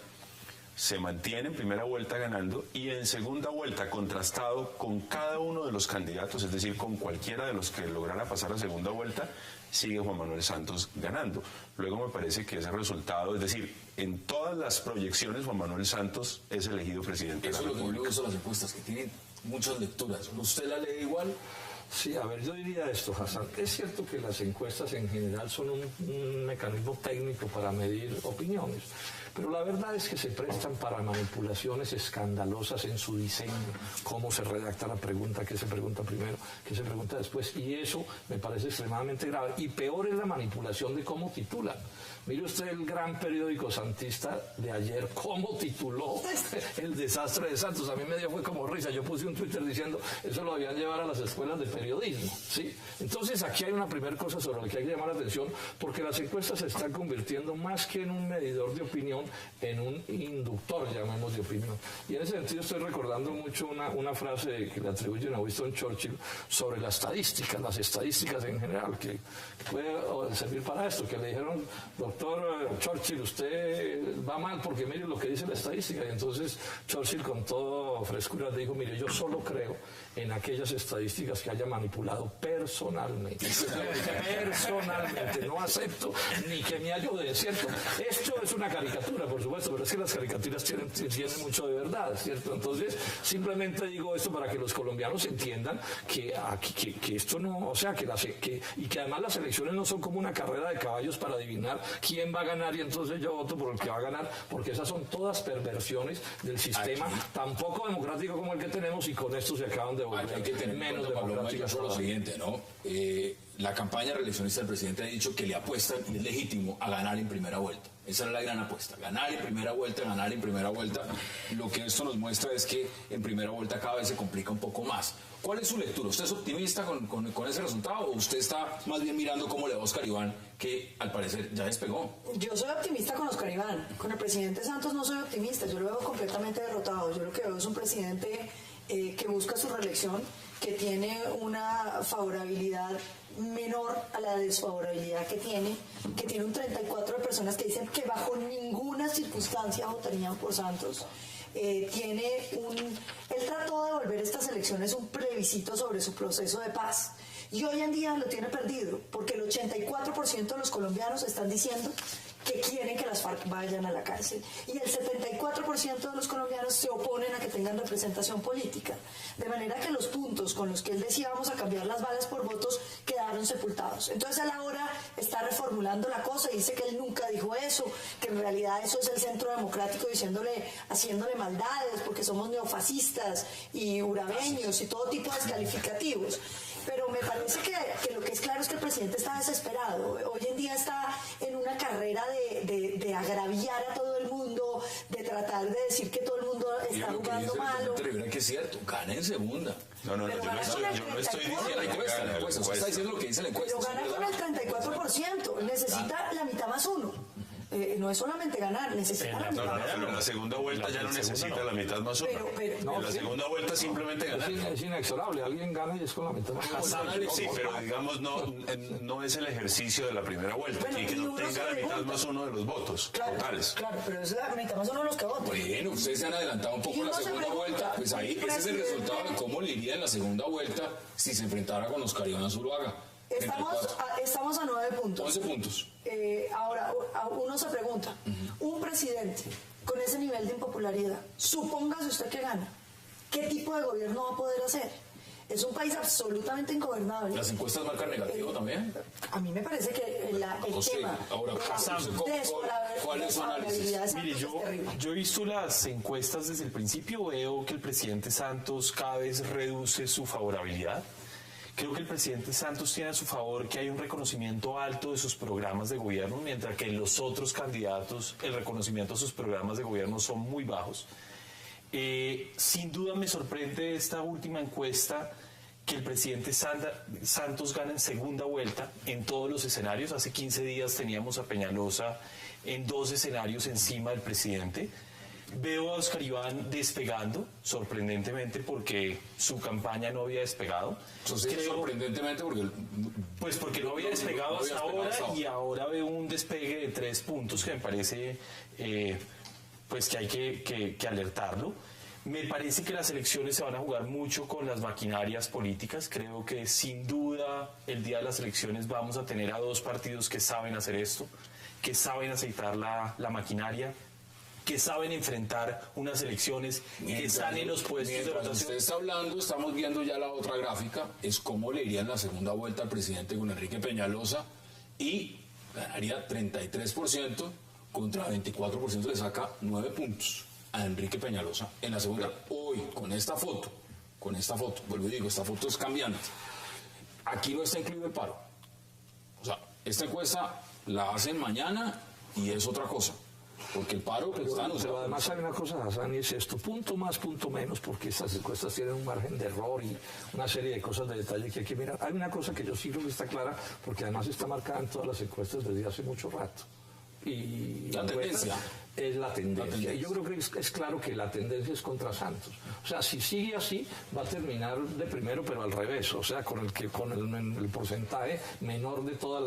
se mantiene en primera vuelta ganando y en segunda vuelta contrastado con cada uno de los candidatos, es decir, con cualquiera de los que lograra pasar a segunda vuelta, sigue Juan Manuel Santos ganando. Luego me parece que ese resultado, es decir, en todas las proyecciones Juan Manuel Santos es elegido presidente de la Eso es lo que yo República. le gusta a las encuestas, que tienen muchas lecturas. ¿Usted la lee igual? Sí, a ver, yo diría esto, Hassan. Es cierto que las encuestas en general son un mecanismo técnico para medir opiniones, pero la verdad es que se prestan para manipulaciones escandalosas en su diseño, cómo se redacta la pregunta, qué se pregunta primero, qué se pregunta después, y eso me parece extremadamente grave. Y peor es la manipulación de cómo titulan. Mire usted el gran periódico santista de ayer, cómo tituló el desastre de Santos. A mí me dio fue como risa. Yo puse un Twitter diciendo, eso lo debían llevar a las escuelas de periodismo, ¿sí? Entonces aquí hay una primera cosa sobre la que hay que llamar la atención, porque las encuestas se están convirtiendo más que en un medidor de opinión, en un inductor, llamemos, de opinión. Y en ese sentido estoy recordando mucho una frase que le atribuyen a Winston Churchill sobre la estadística, las estadísticas en general, que puede servir para esto, que le dijeron, doctor Churchill, usted va mal porque mire lo que dice la estadística. Y entonces Churchill con toda frescura dijo, mire, yo solo creo en aquellas estadísticas que haya manipulado personalmente. Personalmente, no acepto ni que me ayude, ¿cierto? Esto es una caricatura, por supuesto, pero es que las caricaturas tienen mucho de verdad, ¿cierto? Entonces, simplemente digo esto para que los colombianos entiendan que esto no, o sea, y que además las elecciones no son como una carrera de caballos para adivinar quién va a ganar y entonces yo voto por el que va a ganar, porque esas son todas perversiones del sistema tan poco democrático como el que tenemos, y con esto se acaban de volver Hay que tener menos en cuenta, Pablo Mayo, democráticas. lo siguiente, ¿no? La campaña reeleccionista del presidente ha dicho que le apuestan, y es legítimo, a ganar en primera vuelta. Esa es la gran apuesta, ganar en primera vuelta, ganar en primera vuelta. Lo que esto nos muestra es que en primera vuelta cada vez se complica un poco más. ¿Cuál es su lectura? ¿Usted es optimista con ese resultado o usted está más bien mirando cómo le va a Oscar Iván, que al parecer ya despegó? Yo soy optimista con Oscar Iván. Con el presidente Santos no soy optimista. Yo lo veo completamente derrotado. Yo lo que veo es un presidente que busca su reelección, que tiene una favorabilidad menor a la desfavorabilidad que tiene un 34% de personas que dicen que bajo ninguna circunstancia votarían por Santos. Él trató de volver estas elecciones un plebiscito sobre su proceso de paz, y hoy en día lo tiene perdido, porque el 84% de los colombianos están diciendo que quieren que las FARC vayan a la cárcel, y el 74% de los colombianos se oponen a que tengan representación política, de manera que los puntos con los que él decía vamos a cambiar las balas por votos quedaron sepultados. Entonces él ahora está reformulando la cosa y dice que él nunca dijo eso, que en realidad eso es el Centro Democrático haciéndole maldades porque somos neofascistas y urabeños y todo tipo de descalificativos. Pero me parece que lo que es claro es que el presidente está desesperado. Hoy en día está en una carrera de agraviar a todo el mundo, de tratar de decir que todo el mundo está jugando malo. Que es cierto, gana en segunda. No, yo no estoy diciendo La encuesta, que usted está diciendo lo que dice la encuesta. Pero gana con el 34%, necesita la mitad más uno. No es solamente ganar, necesita la mitad más pero uno. en la segunda vuelta ya no necesita la mitad más uno. En la segunda vuelta simplemente ganar. Es inexorable, alguien gana y es con la mitad. Sí, pero digamos no es el ejercicio de la primera vuelta, Bueno, y que y no uno tenga se la mitad pregunta. más uno de los votos totales. Claro, pero es la mitad más uno de los que votan. Bueno, ustedes se han adelantado un poco Y en la uno se segunda pregunta, vuelta, pues ahí ese es el resultado de cómo le iría en la segunda vuelta si se enfrentara con Oscar Iván Zuluaga. Estamos a 9 puntos. 11 puntos. Ahora, uno se pregunta, un presidente con ese nivel de impopularidad, supóngase usted que gana, ¿qué tipo de gobierno va a poder hacer? Es un país absolutamente ingobernable. ¿Las encuestas marcan negativo también? A mí me parece que el José, tema ahora, ¿cuál es su análisis? Mire, yo he visto las encuestas desde el principio, veo que el presidente Santos cada vez reduce su favorabilidad. Creo que el presidente Santos tiene a su favor que hay un reconocimiento alto de sus programas de gobierno, mientras que en los otros candidatos el reconocimiento de sus programas de gobierno son muy bajos. Sin duda me sorprende esta última encuesta que el presidente Santos gana en segunda vuelta en todos los escenarios. Hace 15 días teníamos a Peñalosa en 2 escenarios encima del presidente. Veo a Óscar Iván despegando, sorprendentemente, porque su campaña no había despegado. Entonces, sorprendentemente porque no había despegado hasta ahora, y ahora veo un despegue de 3 puntos que me parece pues que hay que alertarlo. Me parece que las elecciones se van a jugar mucho con las maquinarias políticas. Creo que sin duda el día de las elecciones vamos a tener a 2 partidos que saben hacer esto, que saben aceitar la maquinaria, que saben enfrentar unas elecciones, que están en los puestos de votación. Usted está hablando, estamos viendo ya la otra gráfica, es cómo le iría en la segunda vuelta al presidente con Enrique Peñalosa, y ganaría 33% contra 24%, le saca 9 puntos a Enrique Peñalosa en la segunda. Hoy, con esta foto, vuelvo y digo, esta foto es cambiante. Aquí no está incluido el paro. O sea, esta encuesta la hacen mañana y es otra cosa. Porque el paro que están... Pero además hay una cosa, Hassan, y es esto, punto más, punto menos, porque estas encuestas tienen un margen de error y una serie de cosas de detalle que hay que mirar. Hay una cosa que yo sí creo que está clara, porque además está marcada en todas las encuestas desde hace mucho rato. Y la tendencia es la tendencia. Y yo creo que es claro que la tendencia es contra Santos. O sea, si sigue así, va a terminar de primero, pero al revés. O sea, con el porcentaje menor de toda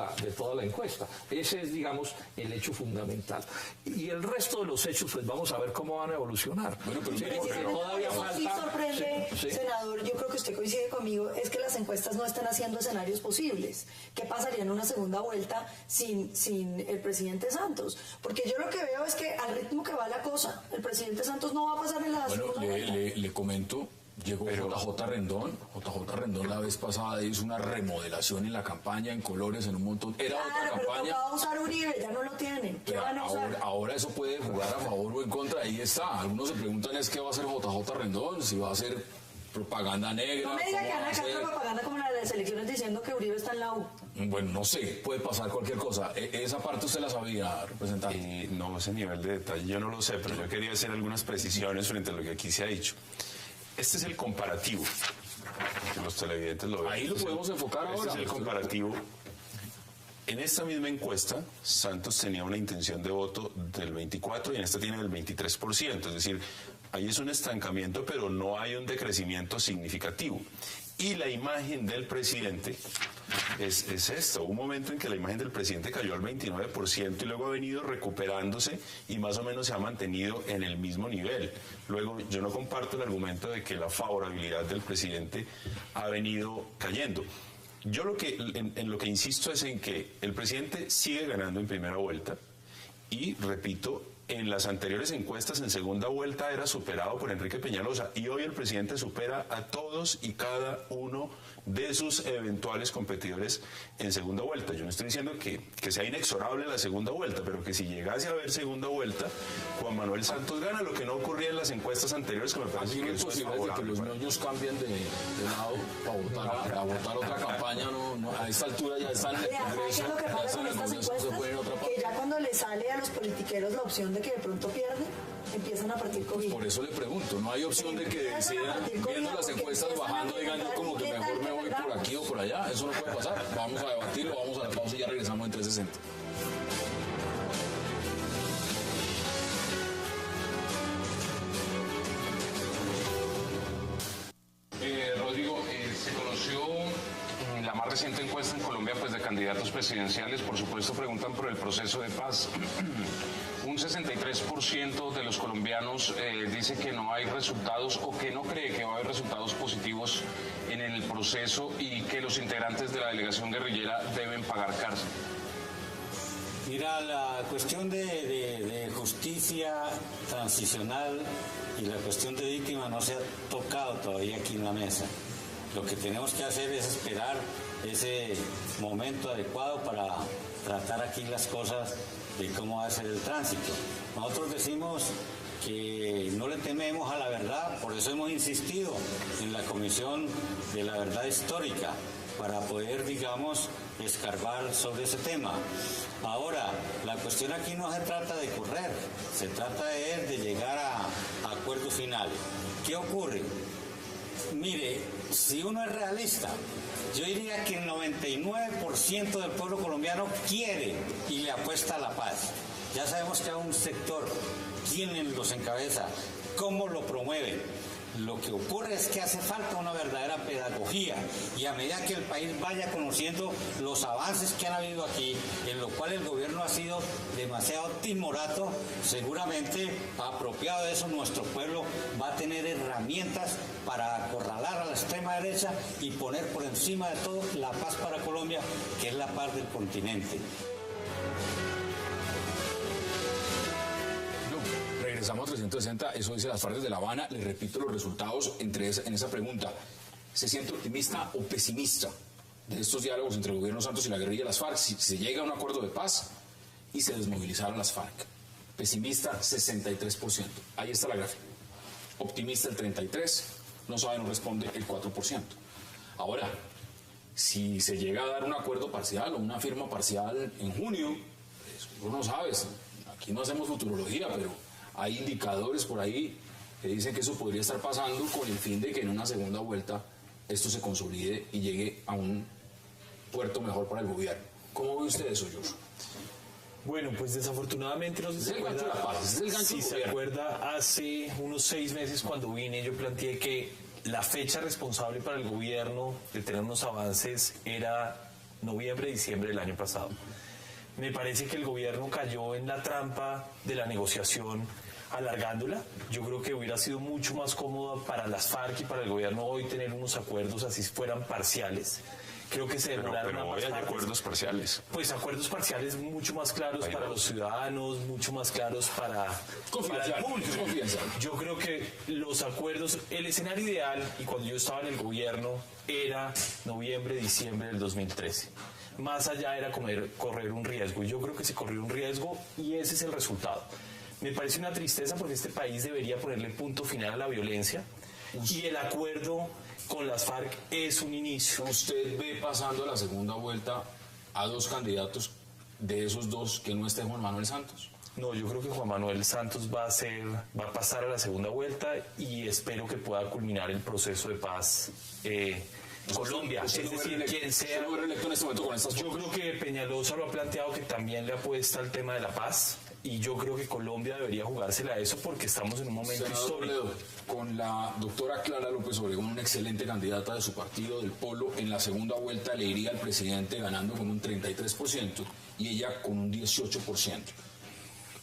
la encuesta. Ese es, digamos, el hecho fundamental. Y el resto de los hechos, pues vamos a ver cómo van a evolucionar. Bueno, pero todavía falta. Sí sorprende, senador, yo creo que usted coincide conmigo, es que las encuestas no están haciendo escenarios posibles. ¿Qué pasaría en una segunda vuelta sin el presidente Santos? Porque yo lo que veo es que al ritmo que va la cosa, el presidente Santos no va a pasar en la segunda vuelta. Le comento, llegó JJ Rendón. JJ Rendón la vez pasada hizo una remodelación en la campaña, en colores, en un montón. Era otra campaña. Pero tocaba usar Uribe, ya no lo tienen. ¿Qué van a usar? Ahora eso puede jugar a favor o en contra, ahí está. Algunos se preguntan es qué va a hacer JJ Rendón, si va a hacer propaganda negra. No me diga que van a hacer propaganda como la de las elecciones diciendo que Uribe está en la U. Bueno, no sé, puede pasar cualquier cosa. Esa parte usted la sabía, representante. No, ese nivel de detalle yo no lo sé, pero yo quería hacer algunas precisiones frente a lo que aquí se ha dicho. Este es el comparativo, que los televidentes lo ven. Ahí lo podemos enfocar ahora. Este es el comparativo. En esta misma encuesta, Santos tenía una intención de voto del 24% y en esta tiene del 23%, es decir, ahí es un estancamiento, pero no hay un decrecimiento significativo. Y la imagen del presidente es esto, un momento en que la imagen del presidente cayó al 29% y luego ha venido recuperándose y más o menos se ha mantenido en el mismo nivel. Luego, yo no comparto el argumento de que la favorabilidad del presidente ha venido cayendo. Yo en lo que insisto es en que el presidente sigue ganando en primera vuelta y, repito, en las anteriores encuestas en segunda vuelta era superado por Enrique Peñalosa y hoy el presidente supera a todos y cada uno de sus eventuales competidores en segunda vuelta. Yo no estoy diciendo que sea inexorable la segunda vuelta, pero que si llegase a haber segunda vuelta, Juan Manuel Santos gana, lo que no ocurría en las encuestas anteriores, que me parece que eso es favorable. Que los ñoños cambien de lado para votar otra campaña, a esta altura ya están en el Congreso. ¿Qué es lo que pasa con estas encuestas? Que ya cuando le sale a los politiqueros la opción de que de pronto pierden, empiezan a partir con Por eso le pregunto, no hay opción de que decidan, viendo las encuestas bajando, digan yo como que mejor me voy por aquí o por allá. Eso no puede pasar. Vamos a debatirlo, vamos a la pausa y ya regresamos en 360. Rodrigo, se conoció la más reciente encuesta en Colombia pues de candidatos presidenciales. Por supuesto preguntan por el proceso de paz. Un 63% de los colombianos dice que no hay resultados o que no cree que va a haber resultados positivos en el proceso y que los integrantes de la delegación guerrillera deben pagar cárcel. Mira, la cuestión de justicia transicional y la cuestión de víctima no se ha tocado todavía aquí en la mesa. Lo que tenemos que hacer es esperar ese momento adecuado para tratar aquí las cosas de cómo va a ser el tránsito. Nosotros decimos que no le tememos a la verdad, por eso hemos insistido en la Comisión de la Verdad Histórica, para poder, digamos, escarbar sobre ese tema. Ahora, la cuestión aquí no se trata de correr, se trata de llegar a acuerdos finales. ¿Qué ocurre? Mire, si uno es realista, yo diría que el 99% del pueblo colombiano quiere y le apuesta a la paz. Ya sabemos que hay un sector, quién los encabeza, cómo lo promueven. Lo que ocurre es que hace falta una verdadera pedagogía y a medida que el país vaya conociendo los avances que han habido aquí, en lo cual el gobierno ha sido demasiado timorato, seguramente apropiado de eso nuestro pueblo va a tener herramientas para acorralar a la extrema derecha y poner por encima de todo la paz para Colombia, que es la paz del continente. Regresamos a 360, eso dice las FARC de La Habana. Le repito los resultados en esa pregunta. ¿Se siente optimista o pesimista de estos diálogos entre el gobierno Santos y la guerrilla de las FARC? Si se llega a un acuerdo de paz y se desmovilizaron las FARC. Pesimista, 63%. Ahí está la gráfica. Optimista, el 33%. No sabe, no responde, el 4%. Ahora, si se llega a dar un acuerdo parcial o una firma parcial en junio, pues uno no sabe. Aquí no hacemos futurología, pero hay indicadores por ahí que dicen que eso podría estar pasando con el fin de que en una segunda vuelta esto se consolide y llegue a un puerto mejor para el gobierno. ¿Cómo ve usted eso, Joshua? Bueno, pues desafortunadamente no sé si se acuerda, hace unos 6 meses cuando vine yo planteé que la fecha responsable para el gobierno de tener unos avances era noviembre, diciembre del año pasado. Me parece que el gobierno cayó en la trampa de la negociación alargándola. Yo creo que hubiera sido mucho más cómodo para las FARC y para el gobierno hoy tener unos acuerdos así fueran parciales. Creo que se demoraron pero hoy hay acuerdos parciales. Pues acuerdos parciales mucho más claros para los ciudadanos, mucho más claros para el público. Yo creo que los acuerdos, el escenario ideal, y cuando yo estaba en el gobierno, era noviembre, diciembre del 2013. Más allá era correr un riesgo. Y yo creo que se corrió un riesgo y ese es el resultado. Me parece una tristeza porque este país debería ponerle punto final a la violencia y el acuerdo con las FARC es un inicio. ¿Usted ve pasando a la segunda vuelta a 2 candidatos de esos 2 que no esté Juan Manuel Santos? No, yo creo que Juan Manuel Santos va a pasar a la segunda vuelta y espero que pueda culminar el proceso de paz Colombia, es decir, quien sea. En este momento con estas yo creo que Peñalosa lo ha planteado que también le apuesta al tema de la paz y yo creo que Colombia debería jugársela a eso porque estamos en un momento histórico. Con la doctora Clara López Obregón, una excelente candidata de su partido, del Polo, en la segunda vuelta le iría al presidente ganando con un 33% y ella con un 18%.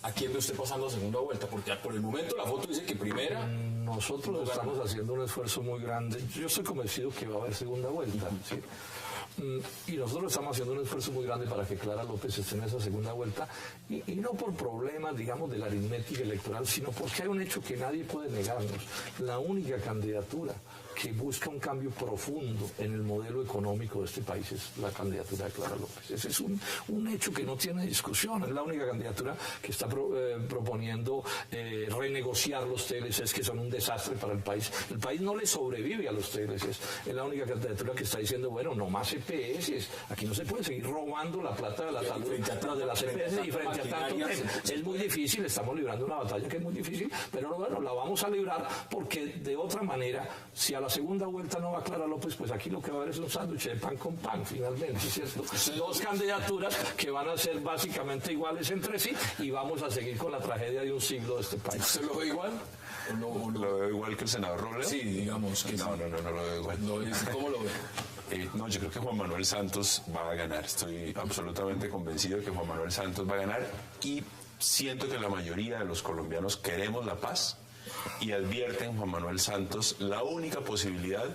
¿A quién ve usted pasando a segunda vuelta? Porque por el momento la foto dice que primera. Nosotros estamos haciendo un esfuerzo muy grande. Yo estoy convencido que va a haber segunda vuelta, ¿sí? Y nosotros estamos haciendo un esfuerzo muy grande para que Clara López esté en esa segunda vuelta, y no por problemas, digamos, de la aritmética electoral, sino porque hay un hecho que nadie puede negarnos. La única candidatura que busca un cambio profundo en el modelo económico de este país es la candidatura de Clara López. Ese es un hecho que no tiene discusión. Es la única candidatura que está proponiendo renegociar los TLCs, que son un desastre para el país. El país no le sobrevive a los TLCs. Es la única candidatura que está diciendo, bueno, no más EPS. Aquí no se puede seguir robando la plata de la salud de las EPS y frente a tanto es muy difícil. Estamos librando una batalla que es muy difícil, pero bueno, la vamos a librar porque de otra manera, si a la segunda vuelta no va Clara López, pues aquí lo que va a haber es un sándwich de pan con pan, finalmente, ¿cierto? 2 candidaturas que van a ser básicamente iguales entre sí y vamos a seguir con la tragedia de un siglo de este país. ¿Usted lo ve igual? ¿Lo veo igual que el senador Robledo? Sí, digamos que no lo veo igual. ¿Cómo lo ve? No, yo creo que Juan Manuel Santos va a ganar. Estoy absolutamente convencido de que Juan Manuel Santos va a ganar y siento que la mayoría de los colombianos queremos la paz y advierten Juan Manuel Santos la única posibilidad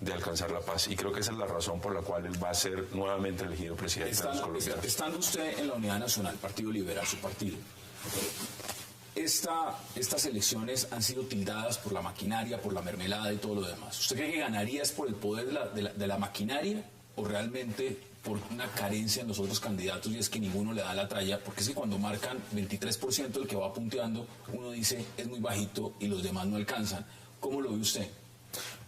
de alcanzar la paz. Y creo que esa es la razón por la cual él va a ser nuevamente elegido presidente de los colombianos. Estando usted en la Unidad Nacional, Partido Liberal, su partido, estas elecciones han sido tildadas por la maquinaria, por la mermelada y todo lo demás. ¿Usted cree que ganaría es por el poder de la maquinaria o realmente por una carencia en los otros candidatos y es que ninguno le da la tralla? Porque es que cuando marcan 23% del que va punteando, uno dice es muy bajito y los demás no alcanzan. ¿Cómo lo ve usted?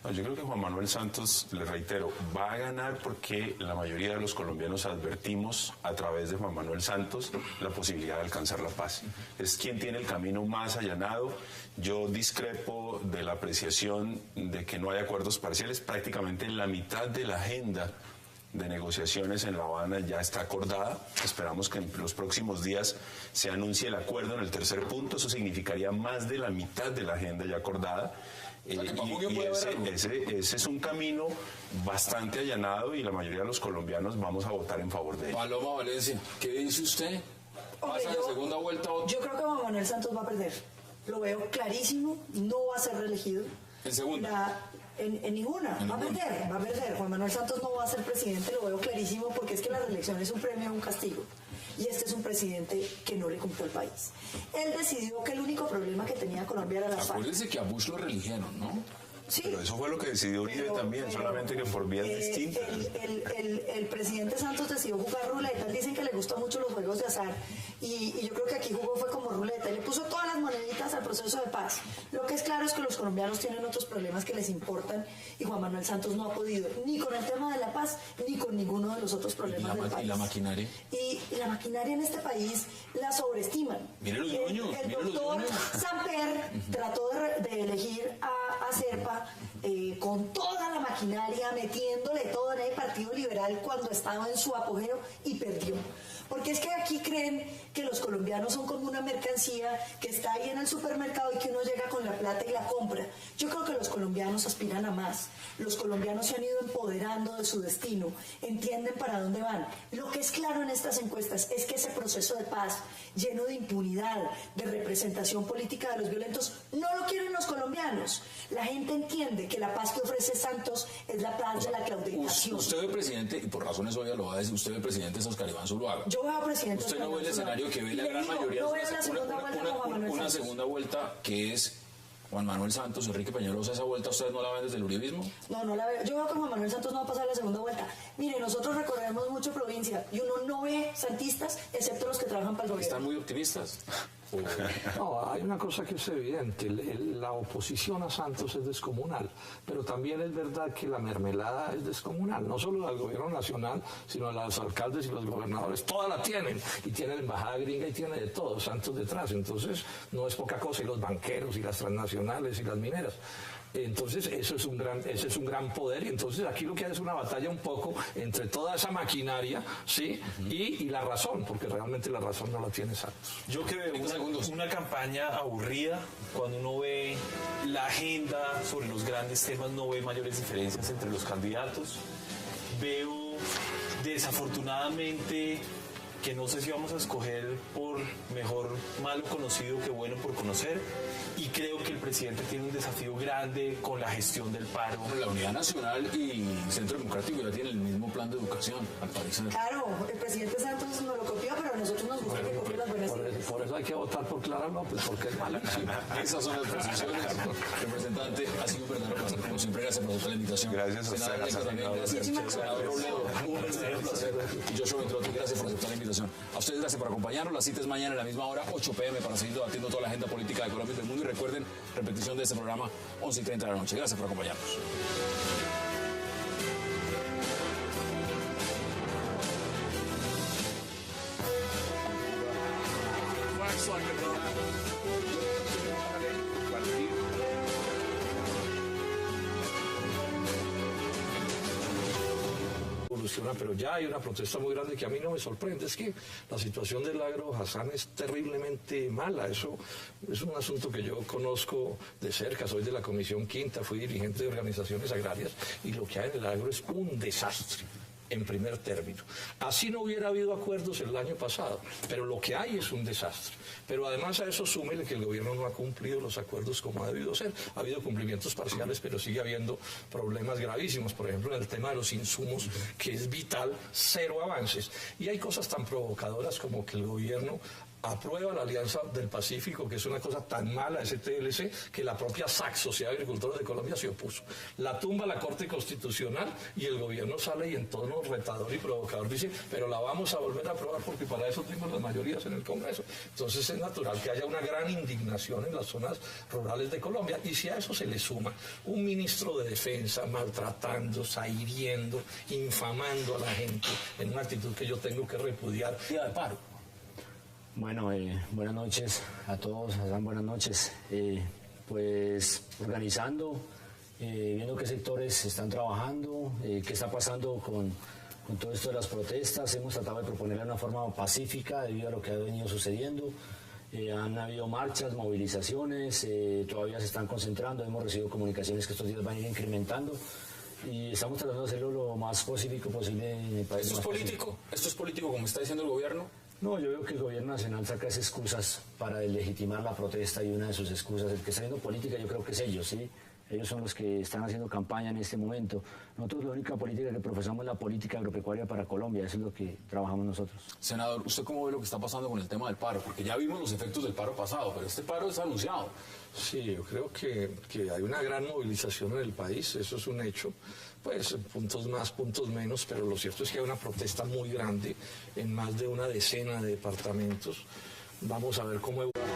No, yo creo que Juan Manuel Santos, le reitero, va a ganar porque la mayoría de los colombianos advertimos a través de Juan Manuel Santos la posibilidad de alcanzar la paz. Es quien tiene el camino más allanado. Yo discrepo de la apreciación de que no hay acuerdos parciales. Prácticamente la mitad de la agenda de negociaciones en La Habana ya está acordada. Esperamos que en los próximos días se anuncie el acuerdo en el tercer punto. Eso significaría más de la mitad de la agenda ya acordada. Ese es un camino bastante allanado y la mayoría de los colombianos vamos a votar en favor de él. Paloma Valencia, ¿qué dice usted? ¿Pasa en segunda vuelta o...? Yo creo que Juan Manuel Santos va a perder. Lo veo clarísimo, no va a ser reelegido. ¿En segunda? En ninguna, va a perder. Juan Manuel Santos no va a ser presidente, lo veo clarísimo, porque es que la reelección es un premio o un castigo. Y este es un presidente que no le cumplió al país. Él decidió que el único problema que tenía Colombia era la FARC. Acuérdense que a Bush lo reeligieron, ¿no? Sí, pero eso fue lo que decidió Uribe también, solamente que por vías distintas. El presidente Santos decidió jugar ruleta. Él dicen que le gustan mucho los juegos de azar. Y yo creo que aquí jugó fue como ruleta. Y le puso todas las moneditas al proceso de paz. Lo que es claro es que los colombianos tienen otros problemas que les importan. Y Juan Manuel Santos no ha podido, ni con el tema de la paz, ni con ninguno de los otros problemas del país. ¿Y la maquinaria? Y la maquinaria en este país la sobreestiman. Mire los dueños. El doctor Samper trató de elegir a Serpa con toda la maquinaria, metiéndole todo en el Partido Liberal cuando estaba en su apogeo y perdió. Porque es que aquí creen que los colombianos son como una mercancía que está ahí en el supermercado y que uno llega con la plata y la compra. Yo creo que los colombianos aspiran a más. Los colombianos se han ido empoderando de su destino, entienden para dónde van. Lo que es claro en estas encuestas es que ese proceso de paz, lleno de impunidad, de representación política de los violentos, no lo quieren los colombianos. La gente entiende que la paz que ofrece Santos es la paz de la claudicación. Usted ve presidente, y por razones obvias lo va a decir, usted ve presidente es Oscar Iván Zuluaga. Yo veo presidente. Usted no ve el escenario que ve la gran mayoría. No veo la segunda vuelta con Juan Manuel una Santos. segunda vuelta que es Juan Manuel Santos, Enrique Peñalosa. ¿Esa vuelta ustedes no la ven desde el uribismo? No la veo. Yo veo que Juan Manuel Santos no va a pasar la segunda vuelta. Mire, nosotros recorremos mucho provincia y uno no ve santistas excepto los que trabajan para el gobierno. ¿Están muy optimistas? No, hay una cosa que es evidente, la oposición a Santos es descomunal, pero también es verdad que la mermelada es descomunal, no solo del gobierno nacional, sino de los alcaldes y los gobernadores, toda la tienen, y tiene la embajada gringa y tiene de todo, Santos detrás, entonces no es poca cosa, y los banqueros y las transnacionales y las mineras. Entonces ese es un gran poder, y entonces aquí lo que hay es una batalla un poco entre toda esa maquinaria, ¿sí? Y la razón, porque realmente la razón no la tiene Santos. Yo creo una campaña aburrida. Cuando uno ve la agenda sobre los grandes temas, no ve mayores diferencias entre los candidatos. Veo desafortunadamente que no sé si vamos a escoger por mejor malo conocido que bueno por conocer, y creo que el presidente tiene un desafío grande con la gestión del paro. La Unidad Nacional y Centro Democrático ya tienen el mismo plan de educación, al parecer. Claro, el presidente Santos nos lo copió, pero a nosotros nos gusta que copie las buenas ideas. Por eso hay que votar por Clara López, porque es malísima. Esas son las posiciones. Representante, ha sido un verdadero placer. Como siempre, gracias por aceptar la invitación. Gracias a usted. Gracias. Senador Robledo, un verdadero placer. Y Joshua Ventrotti, gracias por aceptar la invitación. A ustedes gracias por acompañarnos. La cita es mañana a la misma hora, 8 p.m. para seguir debatiendo toda la agenda política de Colombia y del mundo. Y recuerden, repetición de este programa, 11:30 de la noche. Gracias por acompañarnos. Pero ya hay una protesta muy grande que a mí no me sorprende. Es que la situación del agro Hassan es terriblemente mala. Eso es un asunto que yo conozco de cerca. Soy de la Comisión Quinta, fui dirigente de organizaciones agrarias, y lo que hay en el agro es un desastre. En primer término. Así no hubiera habido acuerdos el año pasado, pero lo que hay es un desastre. Pero además a eso súmele que el gobierno no ha cumplido los acuerdos como ha debido ser. Ha habido cumplimientos parciales, pero sigue habiendo problemas gravísimos. Por ejemplo, en el tema de los insumos, que es vital, cero avances. Y hay cosas tan provocadoras como que el gobierno aprueba la Alianza del Pacífico, que es una cosa tan mala, ese TLC, que la propia SAC, Sociedad de Agricultores de Colombia, se opuso. La tumba la Corte Constitucional y el gobierno sale y en tono retador y provocador dice, pero la vamos a volver a aprobar porque para eso tenemos las mayorías en el Congreso. Entonces es natural que haya una gran indignación en las zonas rurales de Colombia, y si a eso se le suma un ministro de Defensa maltratando, hiriendo, infamando a la gente en una actitud que yo tengo que repudiar. Día de paro. Bueno, buenas noches a todos, Hassan, buenas noches. Pues organizando, viendo qué sectores están trabajando, qué está pasando con todo esto de las protestas. Hemos tratado de proponerle una forma pacífica debido a lo que ha venido sucediendo. Han habido marchas, movilizaciones, todavía se están concentrando. Hemos recibido comunicaciones que estos días van a ir incrementando y estamos tratando de hacerlo lo más pacífico posible en el país. ¿Esto es político? ¿Esto es político como está diciendo el gobierno? No, yo veo que el gobierno nacional saca esas excusas para deslegitimar la protesta, y una de sus excusas, el que está haciendo política, yo creo que es ellos, ¿sí? Ellos son los que están haciendo campaña en este momento. Nosotros la única política que profesamos es la política agropecuaria para Colombia, eso es lo que trabajamos nosotros. Senador, ¿usted cómo ve lo que está pasando con el tema del paro? Porque ya vimos los efectos del paro pasado, pero este paro es anunciado. Sí, yo creo que hay una gran movilización en el país, eso es un hecho. Pues puntos más, puntos menos, pero lo cierto es que hay una protesta muy grande en más de una decena de departamentos. Vamos a ver cómo evoluciona.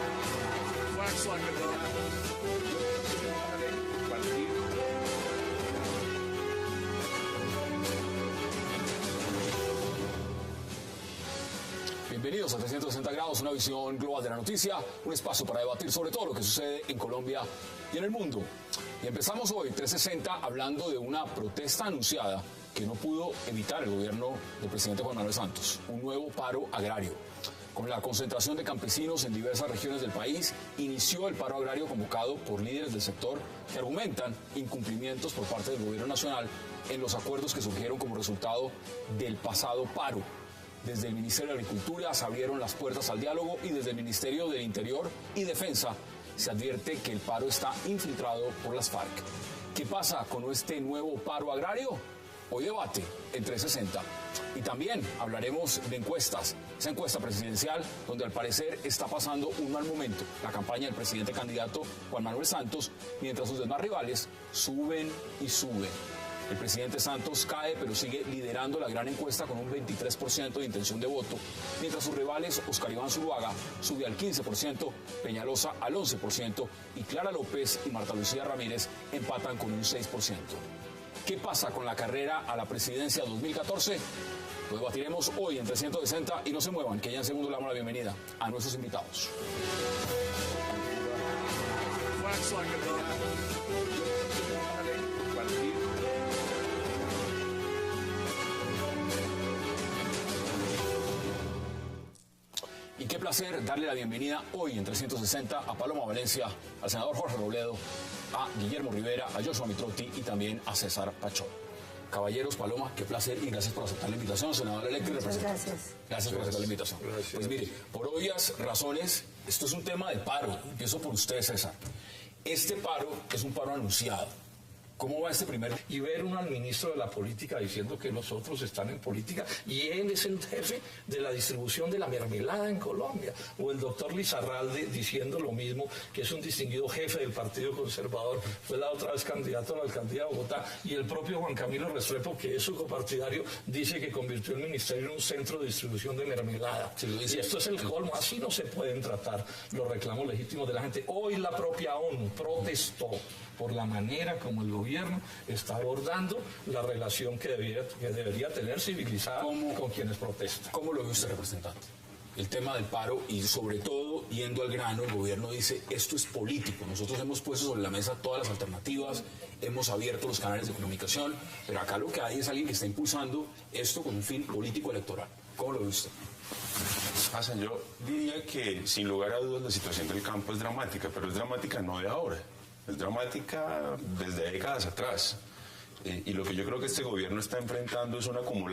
Bienvenidos a 360 grados, una visión global de la noticia, un espacio para debatir sobre todo lo que sucede en Colombia y en el mundo. Y empezamos hoy 360 hablando de una protesta anunciada que no pudo evitar el gobierno del presidente Juan Manuel Santos, un nuevo paro agrario. Con la concentración de campesinos en diversas regiones del país, inició el paro agrario convocado por líderes del sector que argumentan incumplimientos por parte del gobierno nacional en los acuerdos que surgieron como resultado del pasado paro. Desde el Ministerio de Agricultura se abrieron las puertas al diálogo, y desde el Ministerio del Interior y Defensa se advierte que el paro está infiltrado por las FARC. ¿Qué pasa con este nuevo paro agrario? Hoy debate en 360. Y también hablaremos de encuestas, esa encuesta presidencial donde al parecer está pasando un mal momento la campaña del presidente candidato Juan Manuel Santos, mientras sus demás rivales suben y suben. El presidente Santos cae, pero sigue liderando la gran encuesta con un 23% de intención de voto, mientras sus rivales Oscar Iván Zuluaga sube al 15%, Peñalosa al 11% y Clara López y Marta Lucía Ramírez empatan con un 6%. ¿Qué pasa con la carrera a la presidencia 2014? Lo debatiremos hoy en 360 y no se muevan, que ya en segundo le damos la bienvenida a nuestros invitados. Y qué placer darle la bienvenida hoy en 360 a Paloma Valencia, al senador Jorge Robledo, a Guillermo Rivera, a Joshua Mitrotti y también a César Pachón. Caballeros, Paloma, qué placer y gracias por aceptar la invitación, senador electo y representante. Gracias por aceptar la invitación. Gracias. Pues mire, por obvias razones, esto es un tema de paro. Empiezo por usted, César. Este paro es un paro anunciado. ¿Cómo va este primer? Y ver al ministro de la política diciendo que los otros están en política y él es el jefe de la distribución de la mermelada en Colombia, o el doctor Lizarralde diciendo lo mismo, que es un distinguido jefe del Partido Conservador, fue la otra vez candidato a la alcaldía de Bogotá, y el propio Juan Camilo Restrepo, que es su copartidario, dice que convirtió el ministerio en un centro de distribución de mermelada. Y esto es el colmo, así no se pueden tratar los reclamos legítimos de la gente. Hoy la propia ONU protestó por la manera como el gobierno está abordando la relación que debería tener civilizada con quienes protestan. ¿Cómo lo ve usted, representante? El tema del paro y sobre todo, yendo al grano, el gobierno dice, esto es político. Nosotros hemos puesto sobre la mesa todas las alternativas, hemos abierto los canales de comunicación, pero acá lo que hay es alguien que está impulsando esto con un fin político electoral. ¿Cómo lo ve usted? Hassan, yo diría que sin lugar a dudas la situación del campo es dramática, pero es dramática no de ahora. Es dramática desde décadas atrás. Y lo que yo creo que este gobierno está enfrentando es una acumulación